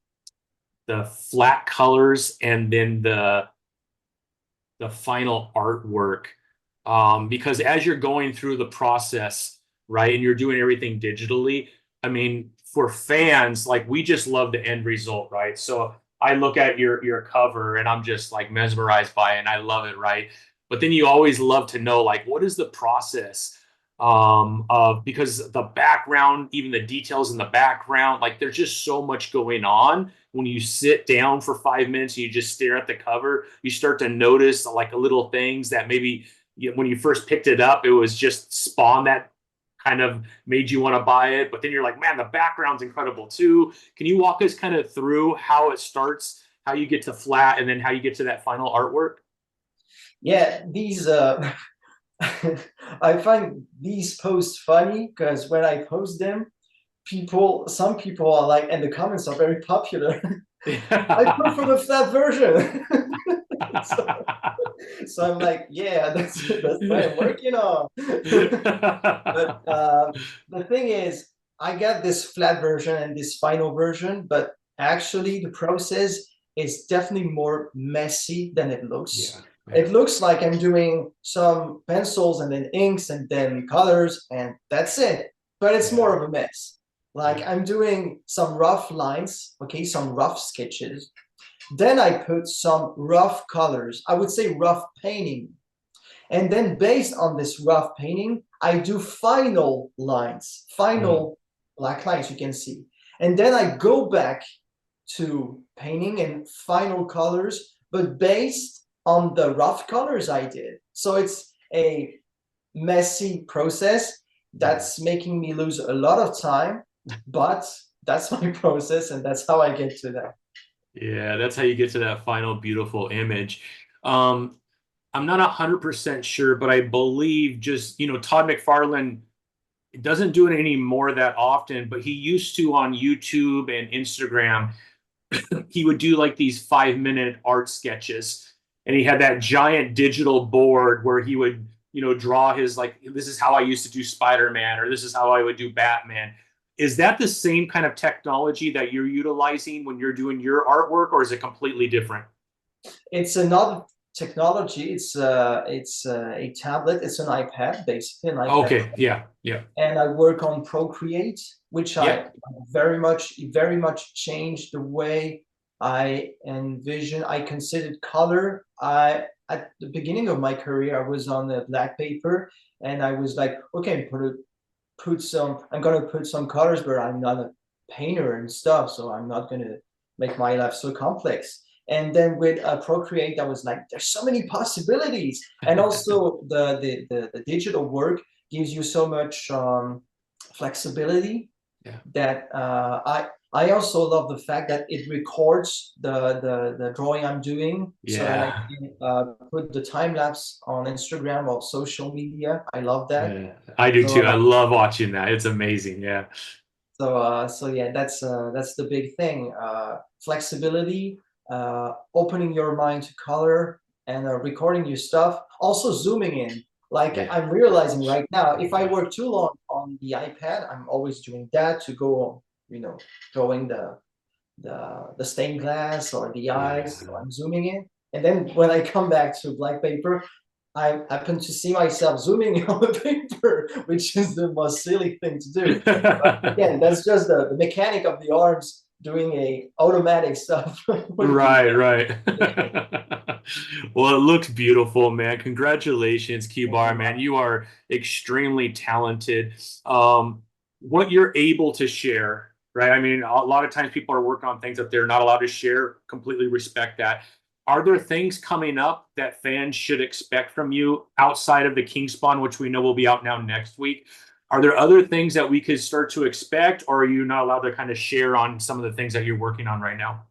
flat colors and then the final artwork. Because as you're going through the process, right, and you're doing everything digitally, I mean, for fans, like we just love the end result, right? So I look at your cover and I'm just like mesmerized by it and I love it, right? But then you always love to know like what is the process of because the background, even the details in the background, like there's just so much going on. When you sit down for 5 minutes and you just stare at the cover, you start to notice like little things that maybe when you first picked it up, it was just spawn that kind of made you want to buy it. But then you're like, man, the background's incredible too. Can you walk us kind of through how it starts, how you get to flat, and then how you get to that final artwork? Yeah, these I find these posts funny because when I post them, some people are like, and the comments are very popular. I prefer the flat version. so I'm like, yeah, that's what I'm working on. But the thing is, I got this flat version and this final version, but actually the process is definitely more messy than it looks. It looks like I'm doing some pencils and then inks and then colors and that's it. But it's more of a mess. Like I'm doing some rough lines, okay, some rough sketches. Then I put some rough colors, I would say rough painting. And then based on this rough painting, I do final lines, final black lines you can see. And then I go back to painting and final colors, but based on the rough colors I did. So it's a messy process that's making me lose a lot of time, but that's my process and that's how I get to that. Yeah, that's how you get to that final beautiful image. I'm not 100% sure, but I believe just, Todd McFarlane doesn't do it anymore that often, but he used to on YouTube and Instagram. He would do like these 5-minute art sketches, and he had that giant digital board where he would, draw his like, this is how I used to do Spider-Man, or this is how I would do Batman. Is that the same kind of technology that you're utilizing when you're doing your artwork, or is it completely different? It's another technology. It's a tablet. It's an iPad, basically an iPad. Okay, yeah. And I work on Procreate, which I very much changed the way I envision. I considered color. At the beginning of my career, I was on the black paper, and I was like, okay, I'm gonna put some colors, but I'm not a painter and stuff, so I'm not gonna make my life so complex. And then with Procreate, I was like, there's so many possibilities. And also the digital work gives you so much flexibility Yeah. that I also love the fact that it records the drawing I'm doing, so that I Yeah. can put the time lapse on Instagram or social media. I love that. Yeah. I do So too. I love watching that. It's amazing. Yeah. so yeah, that's the big thing. Flexibility, opening your mind to color, and recording your stuff. Also zooming in. Like Yeah. I'm realizing right now, if I work too long on the iPad, I'm always doing that to go, drawing the stained glass or the eyes. So Yeah. I'm zooming in, and then when I come back to black paper, I happen to see myself zooming on the paper, which is the most silly thing to do. But again, that's just the mechanic of the arms doing a automatic stuff for you. Right, right. Well, it looks beautiful, man. Congratulations, Thank Kibar, you. man. You are extremely talented. What you're able to share, right? I mean, a lot of times people are working on things that they're not allowed to share. Completely respect that. Are there things coming up that fans should expect from you outside of the King Spawn, which we know will be out now next week? Are there other things that we could start to expect, or are you not allowed to kind of share on some of the things that you're working on right now?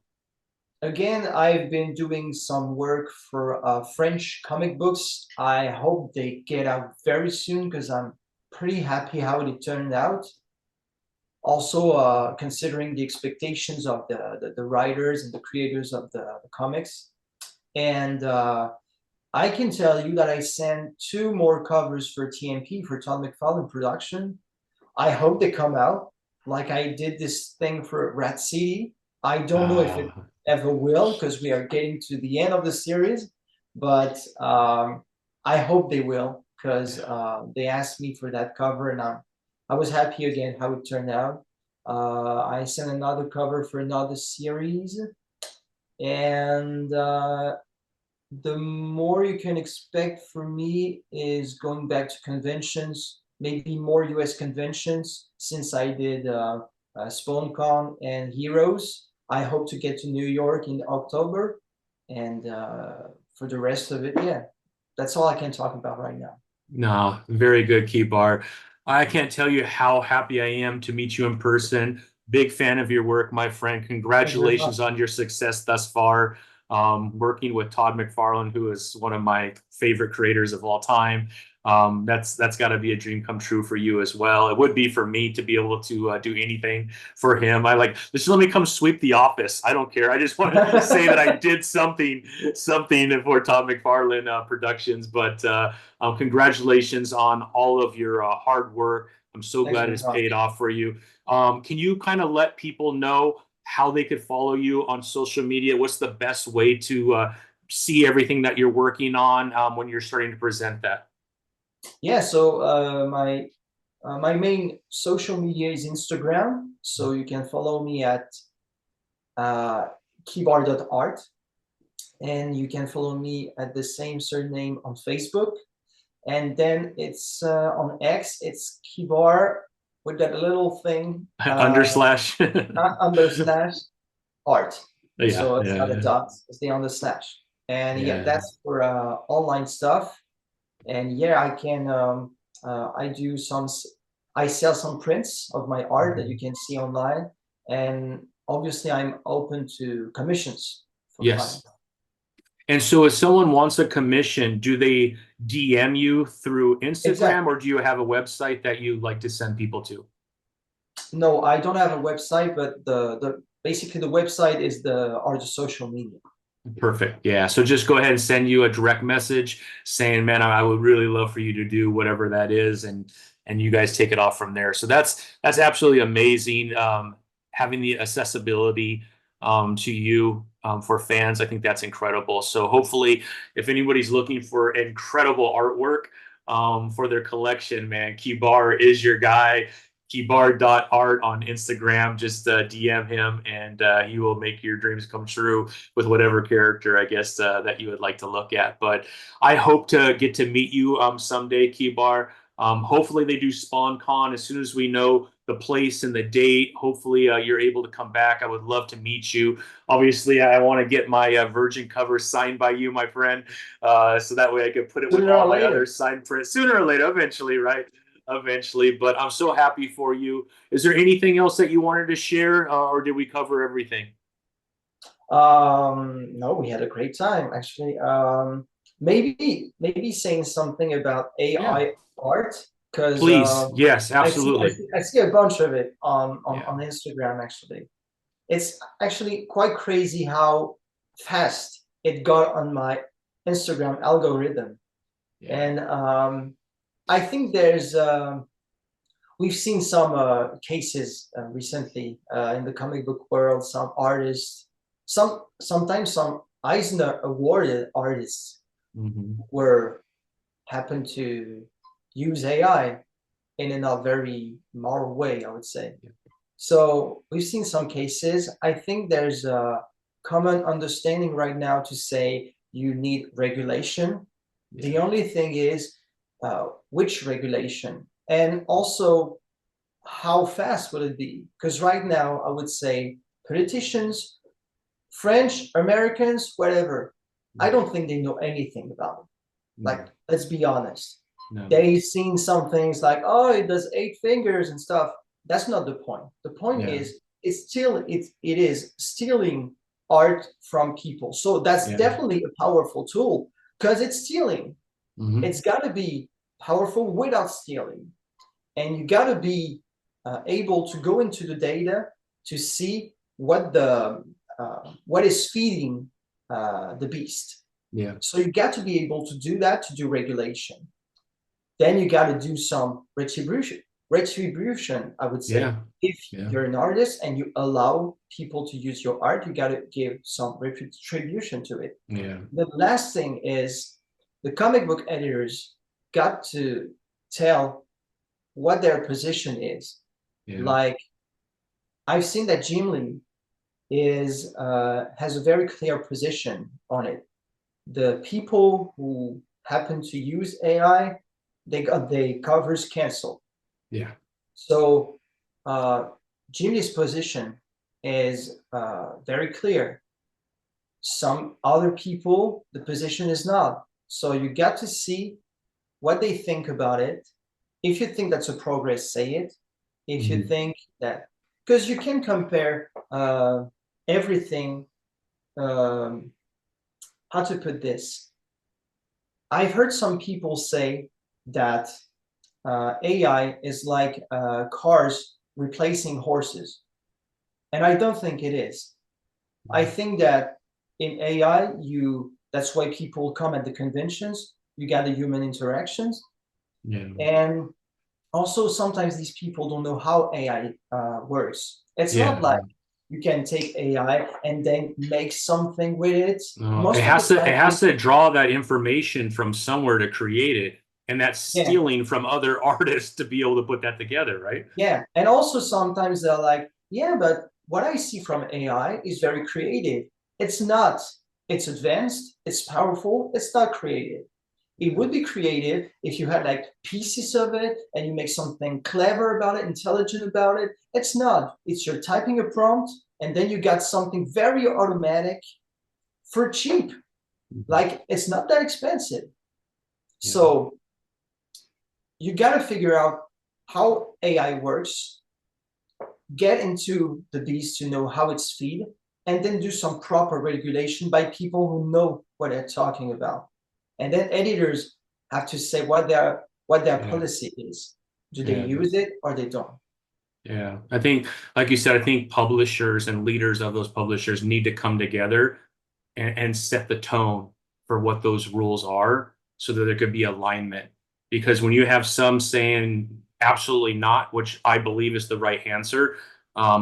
Again, I've been doing some work for French comic books. I hope they get out very soon because I'm pretty happy how it turned out. Also, considering the expectations of the writers and the creators of the comics. And I can tell you that I sent two more covers for TMP, for Todd McFarlane Production. I hope they come out. Like I did this thing for Rat City. I don't know if it Uh, ever will because we are getting to the end of the series, but I hope they will because they asked me for that cover, and I was happy again how it turned out. I sent another cover for another series, and the more you can expect from me is going back to conventions, maybe more US conventions, since I did SpawnCon and Heroes. I hope to get to New York in October. And for the rest of it, yeah, that's all I can talk about right now. no, very good, Kibar. I can't tell you how happy I am to meet you in person. Big fan of your work, my friend. Thank you very much. Congratulations on your success thus far. Working with Todd McFarlane, who is one of my favorite creators of all time. That's got to be a dream come true for you as well. It would be for me to be able to do anything for him. I like just let me come sweep the office. I don't care. I just want to say that I did something for Todd McFarlane Productions. But congratulations on all of your hard work. I'm so Thanks glad very it's much. paid off for you. Can you kind of let people know how they could follow you on social media? What's the best way to see everything that you're working on when you're starting to present that? Yeah, so my main social media is Instagram, so you can follow me at uh, kibar.art, and you can follow me at the same surname on Facebook. And then it's on X, it's Kibar with that little thing, Under slash. under slash art. Yeah, So it's not a yeah, dot, it's the under slash. And yeah, yeah. that's for online stuff. And yeah, I can I do some I sell some prints of my art that you can see online, and obviously I'm open to commissions for Yes. clients. And so if someone wants a commission, do they DM you through Instagram, Exactly. or do you have a website that you like to send people to? No, I don't have a website, but the basically the website is the are the social media. Perfect. Yeah. So just go ahead and send you a direct message saying, man, I would really love for you to do whatever that is. And you guys take it off from there. So that's absolutely amazing. Having the accessibility to you for fans, I think that's incredible. So hopefully if anybody's looking for incredible artwork for their collection, man, Kibar is your guy. Kibar.art on Instagram. Just DM him and he will make your dreams come true with whatever character, I guess, that you would like to look at. But I hope to get to meet you someday, Kibar. Hopefully they do Spawn Con as soon as we know the place and the date. Hopefully you're able to come back. I would love to meet you. Obviously, I want to get my Virgin cover signed by you, my friend, so that way I could put it with Sooner all or my later. other signed prints sooner or later, eventually, right? Eventually. But I'm so happy for you. Is there anything else that you wanted to share, or did we cover everything? No, we had a great time actually. Maybe saying something about Yeah. AI art because Please. Yes, I see, I absolutely. see I see a bunch of it Yeah. on Instagram actually. It's actually quite crazy how fast it got on my Instagram algorithm. Yeah. And I think we've seen some cases recently in the comic book world, some artists, sometimes some Eisner awarded artists Mm-hmm. were happen to use AI in a not very moral way, I would say. Yeah. So we've seen some cases. I think there's a common understanding right now to say you need regulation. The Yeah. only thing is which regulation, and also how fast will it be? Because right now, I would say politicians, French, Americans, whatever, I don't think they know anything about it. Like, No. let's be honest. No. They've seen some things like, oh, it does 8 fingers and stuff. That's not the point. The point Yeah. is, it is stealing art from people. So that's Yeah. definitely a powerful tool because it's stealing. Mm-hmm. It's got to be powerful without stealing, and you got to be able to go into the data to see what is feeding the beast. Yeah. So you got to be able to do that to do regulation. Then you got to do some retribution. Retribution, I would say. Yeah. If Yeah. you're an artist and you allow people to use your art, you got to give some retribution to it. Yeah. The last thing is the comic book editors got to tell what their position is. Yeah. Like I've seen that Jim Lee is has a very clear position on it. The people who happen to use AI, they got the covers canceled. Yeah. So Jim Lee's position is very clear. Some other people, the position is not. So you got to see what they think about it. If you think that's a progress, say it. If you Mm-hmm. think that, because you can compare everything, um, how to put this? I've heard some people say that AI is like cars replacing horses, and I don't think it is. I think that in AI, that's why people come at the conventions. You got the human interactions, Yeah. and also sometimes these people don't know how AI works. It's not Yeah. like you can take AI and then make something with it. No, Most of the it time, has to draw that information from somewhere to create it, and that's yeah, stealing from other artists to be able to put that together, right? yeah. And also sometimes they're like, yeah, but what I see from AI is very creative. It's not. It's advanced. It's powerful. It's not creative. It would be creative if you had like pieces of it and you make something clever about it, intelligent about it. It's not. It's you're typing a prompt and then you got something very automatic for cheap. Like it's not that expensive. Yeah. So you got to figure out how AI works, get into the beast to know how it's feed, and then do some proper regulation by people who know what they're talking about. And then editors have to say what their Yeah. policy is. Do they Yeah. use it or they don't? Yeah. I think, like you said, I think publishers and leaders of those publishers need to come together and set the tone for what those rules are so that there could be alignment. Because when you have some saying absolutely not, which I believe is the right answer,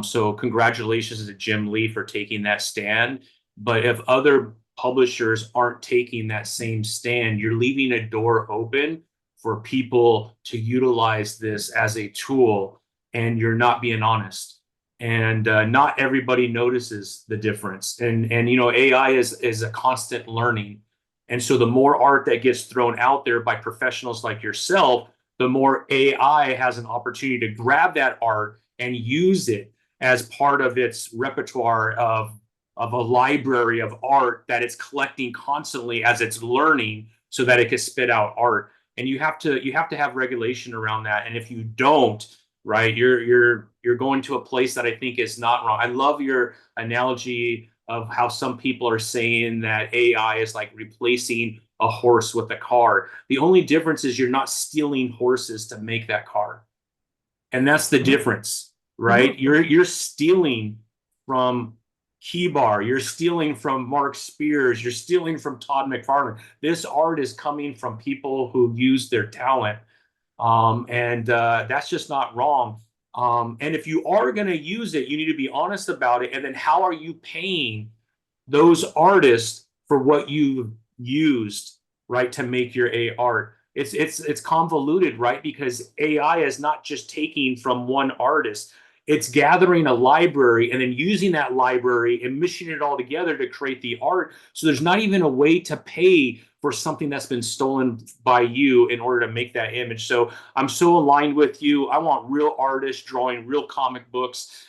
so congratulations to Jim Lee for taking that stand. But if other publishers aren't taking that same stand, you're leaving a door open for people to utilize this as a tool, and you're not being honest. And not everybody notices the difference. And you know, AI is a constant learning. And so the more art that gets thrown out there by professionals like yourself, the more AI has an opportunity to grab that art and use it as part of its repertoire of a library of art that it's collecting constantly as it's learning so that it can spit out art. And you have to have regulation around that. And if you don't, right, you're going to a place that I think is not wrong. I love your analogy of how some people are saying that AI is like replacing a horse with a car. The only difference is you're not stealing horses to make that car. And that's the difference, right? You're stealing from Kibar, you're stealing from Mark Spears, you're stealing from Todd McFarlane. This art is coming from people who use their talent, and that's just not wrong. And if you are going to use it, you need to be honest about it. And then how are you paying those artists for what you've used, right, to make your A art? It's convoluted, right? Because AI is not just taking from one artist. It's gathering a library and then using that library and mishing it all together to create the art. So there's not even a way to pay for something that's been stolen by you in order to make that image. So I'm so aligned with you. I want real artists drawing real comic books.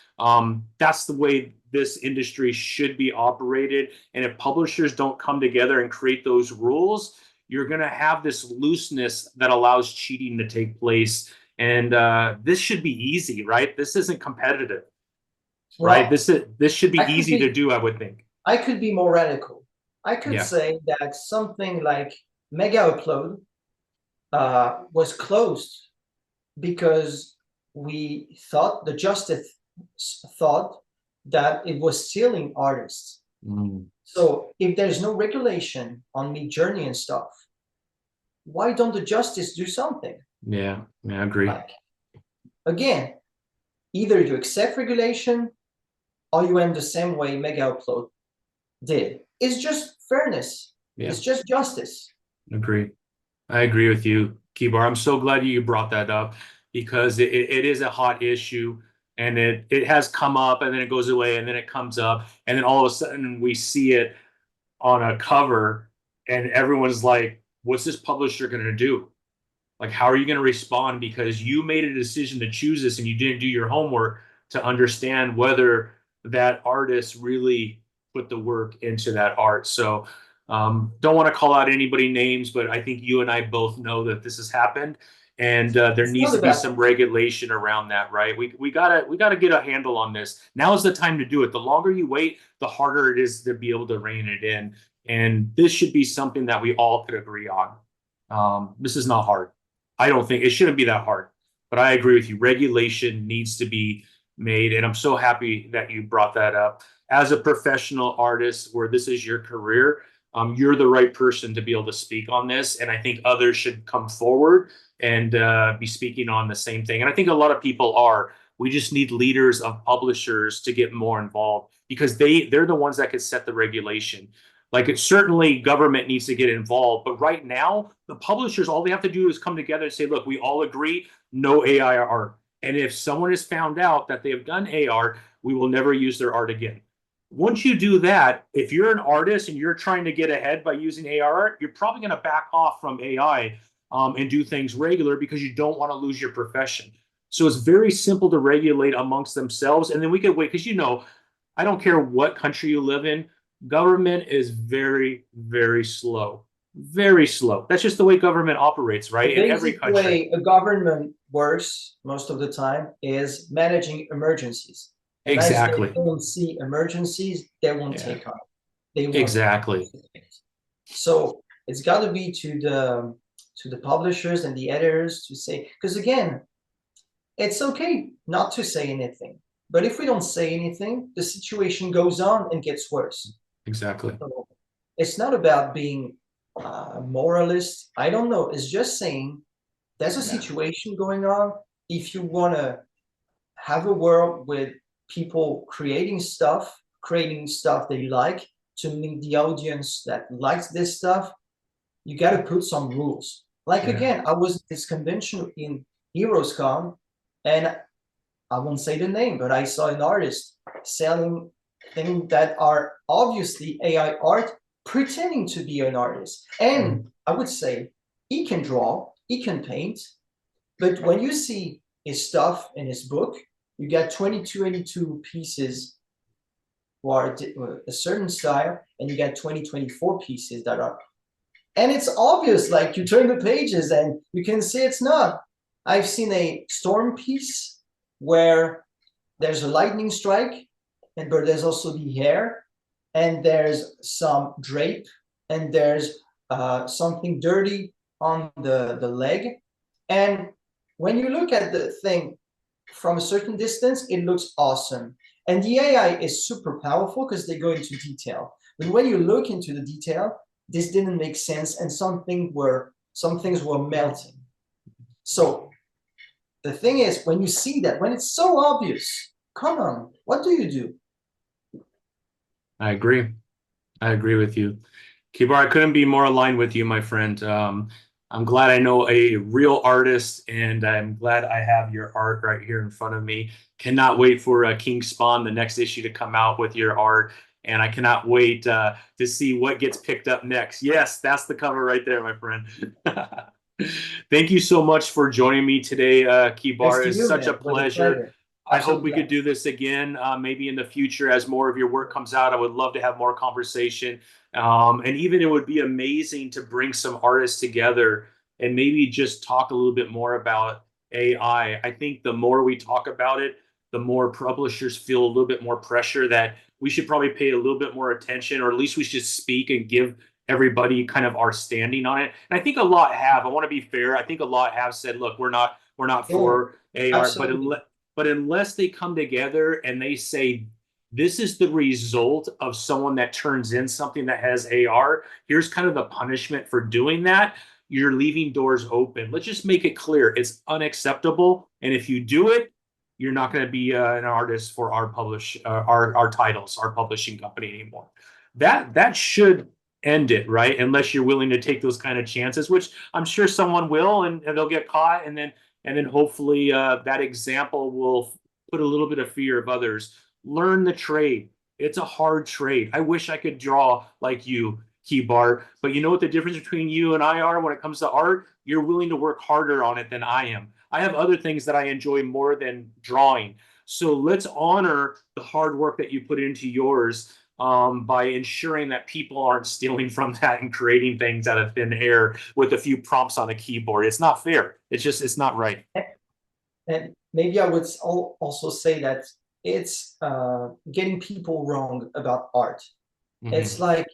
That's the way this industry should be operated. And if publishers don't come together and create those rules, you're going to have this looseness that allows cheating to take place. And this should be easy, right? This isn't competitive, right? Well, This should be easy to do, I would think. I could be more radical. I could Yeah. say that something like Mega Upload was closed because we thought the justice thought that it was stealing artists. Mm. So if there's no regulation on Midjourney and stuff, why don't the justice do something? Yeah, I agree. Like, again, either you accept regulation or you end the same way Mega Upload did. It's just fairness. Yeah, It's just justice. agree. I agree with you, Kibar. I'm so glad you brought that up because it is a hot issue, and it has come up and then it goes away and then it comes up and then all of a sudden we see it on a cover and everyone's like, what's this publisher going to do? Like, how are you going to respond? Because you made a decision to choose this and you didn't do your homework to understand whether that artist really put the work into that art. So, don't want to call out anybody names, but I think you and I both know that this has happened, and there It's needs not to be about some regulation around that, right? We gotta get a handle on this. Now is the time to do it. The longer you wait, the harder it is to be able to rein it in. And this should be something that we all could agree on. This is not hard. I don't think it shouldn't be that hard, but I agree with you. Regulation needs to be made, and I'm so happy that you brought that up. As a professional artist, where this is your career, you're the right person to be able to speak on this, and I think others should come forward and be speaking on the same thing. And I think a lot of people are. We just need leaders of publishers to get more involved because they're the ones that could set the regulation. Like it certainly government needs to get involved, but right now the publishers all they have to do is come together and say, look, we all agree no AI art. And if someone is found out that they have done AR, we will never use their art again. Once you do that, if you're an artist and you're trying to get ahead by using AR art, you're probably going to back off from AI and do things regular because you don't want to lose your profession. So it's very simple to regulate amongst themselves. And then we could wait because, I don't care what country you live in, government is very, very slow. Very slow. That's just the way government operates, right? the In every basic country. way a government works most of the time is managing emergencies. And as they Exactly. don't see emergencies, they won't Yeah. take on. They won't. Exactly. So it's got to be to the publishers and the editors to say, because again, it's okay not to say anything, but if we don't say anything, the situation goes on and gets worse. Exactly. So it's not about being moralist. I don't know. It's just saying there's a situation going on. If you want to have a world with people creating stuff they like to meet the audience that likes this stuff, you got to put some rules. Like, again, I was at this convention in Hereos Con, and I won't say the name, but I saw an artist selling things that are obviously AI art, pretending to be an artist. And I would say he can draw, he can paint, But when you see his stuff in his book, you got 22 pieces who are a certain style, and you got 24 pieces that are, and it's obvious, like you turn the pages and you can see it's not. I've seen a storm piece where there's a lightning strike, and but there's also the hair, and there's some drape, and there's something dirty on the leg. And when you look at the thing from a certain distance, it looks awesome. And the AI is super powerful because they go into detail. But when you look into the detail, this didn't make sense, and some things were melting. So the thing is, when you see that, when it's so obvious, come on, what do you do? I agree. I agree with you. Kibar, I couldn't be more aligned with you, my friend. I'm glad I know a real artist, and I'm glad I have your art right here in front of me. Cannot wait for King Spawn, the next issue, to come out with your art, and I cannot wait to see what gets picked up next. Yes, that's the cover right there, my friend. Thank you so much for joining me today, Kibar. It's such a pleasure. I hope we could do this again, maybe in the future as more of your work comes out. I would love to have more conversation. And even it would be amazing to bring some artists together and maybe just talk a little bit more about AI. I think the more we talk about it, the more publishers feel a little bit more pressure that we should probably pay a little bit more attention, or at least we should speak and give everybody kind of our standing on it. And I think a lot have. I want to be fair. I think a lot have said, look, we're not for AI, but unless they come together and they say, this is the result of someone that turns in something that has AR, here's kind of the punishment for doing that, you're leaving doors open. Let's just make it clear. It's unacceptable. And if you do it, you're not going to be an artist for our titles, our publishing company anymore. That should end it, right? Unless you're willing to take those kind of chances, which I'm sure someone will, and they'll get caught, and then hopefully that example will put a little bit of fear of others. Learn the trade. It's a hard trade. I wish I could draw like you, Kibar, but you know what the difference between you and I are when it comes to art? You're willing to work harder on it than I am. I have other things that I enjoy more than drawing. So let's honor the hard work that you put into yours, by ensuring that people aren't stealing from that and creating things out of thin air with a few prompts on a keyboard. It's not fair. It's not right. And maybe I would also say that it's getting people wrong about art. Mm-hmm. It's like,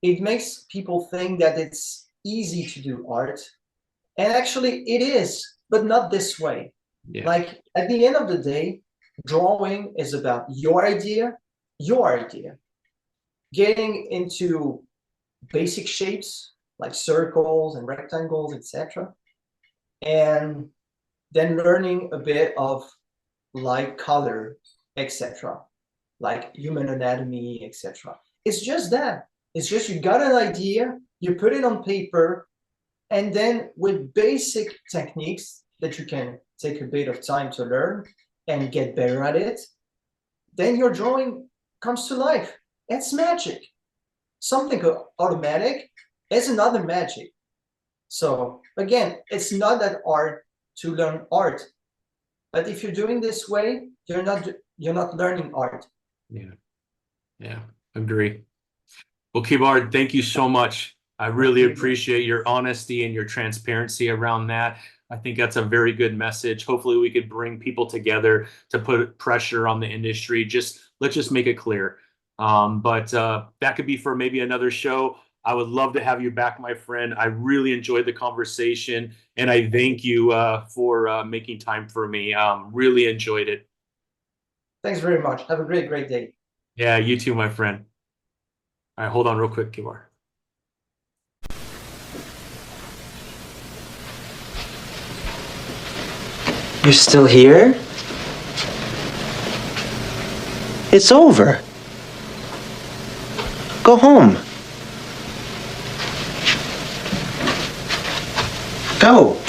it makes people think that it's easy to do art. And actually it is, but not this way. Yeah. Like at the end of the day, drawing is about your idea, getting into basic shapes like circles and rectangles, etc. And then learning a bit of light, color, etc. like human anatomy, etc. It's just that. It's just you got an idea, you put it on paper, and then with basic techniques that you can take a bit of time to learn and get better at it, then your drawing comes to life. It's magic. Something automatic is another magic. So again, it's not that hard to learn art, but if you're doing this way, you're not learning art. Yeah, agree. Well, Kibar, thank you so much. I really appreciate your honesty and your transparency around that. I think that's a very good message. Hopefully we could bring people together to put pressure on the industry. Let's just make it clear. But that could be for maybe another show. I would love to have you back, my friend. I really enjoyed the conversation, and I thank you for making time for me. Really enjoyed it. Thanks very much. Have a great day. Yeah, you too, my friend. All right, hold on real quick, Kibar. You're still here? It's over. Go home. Go.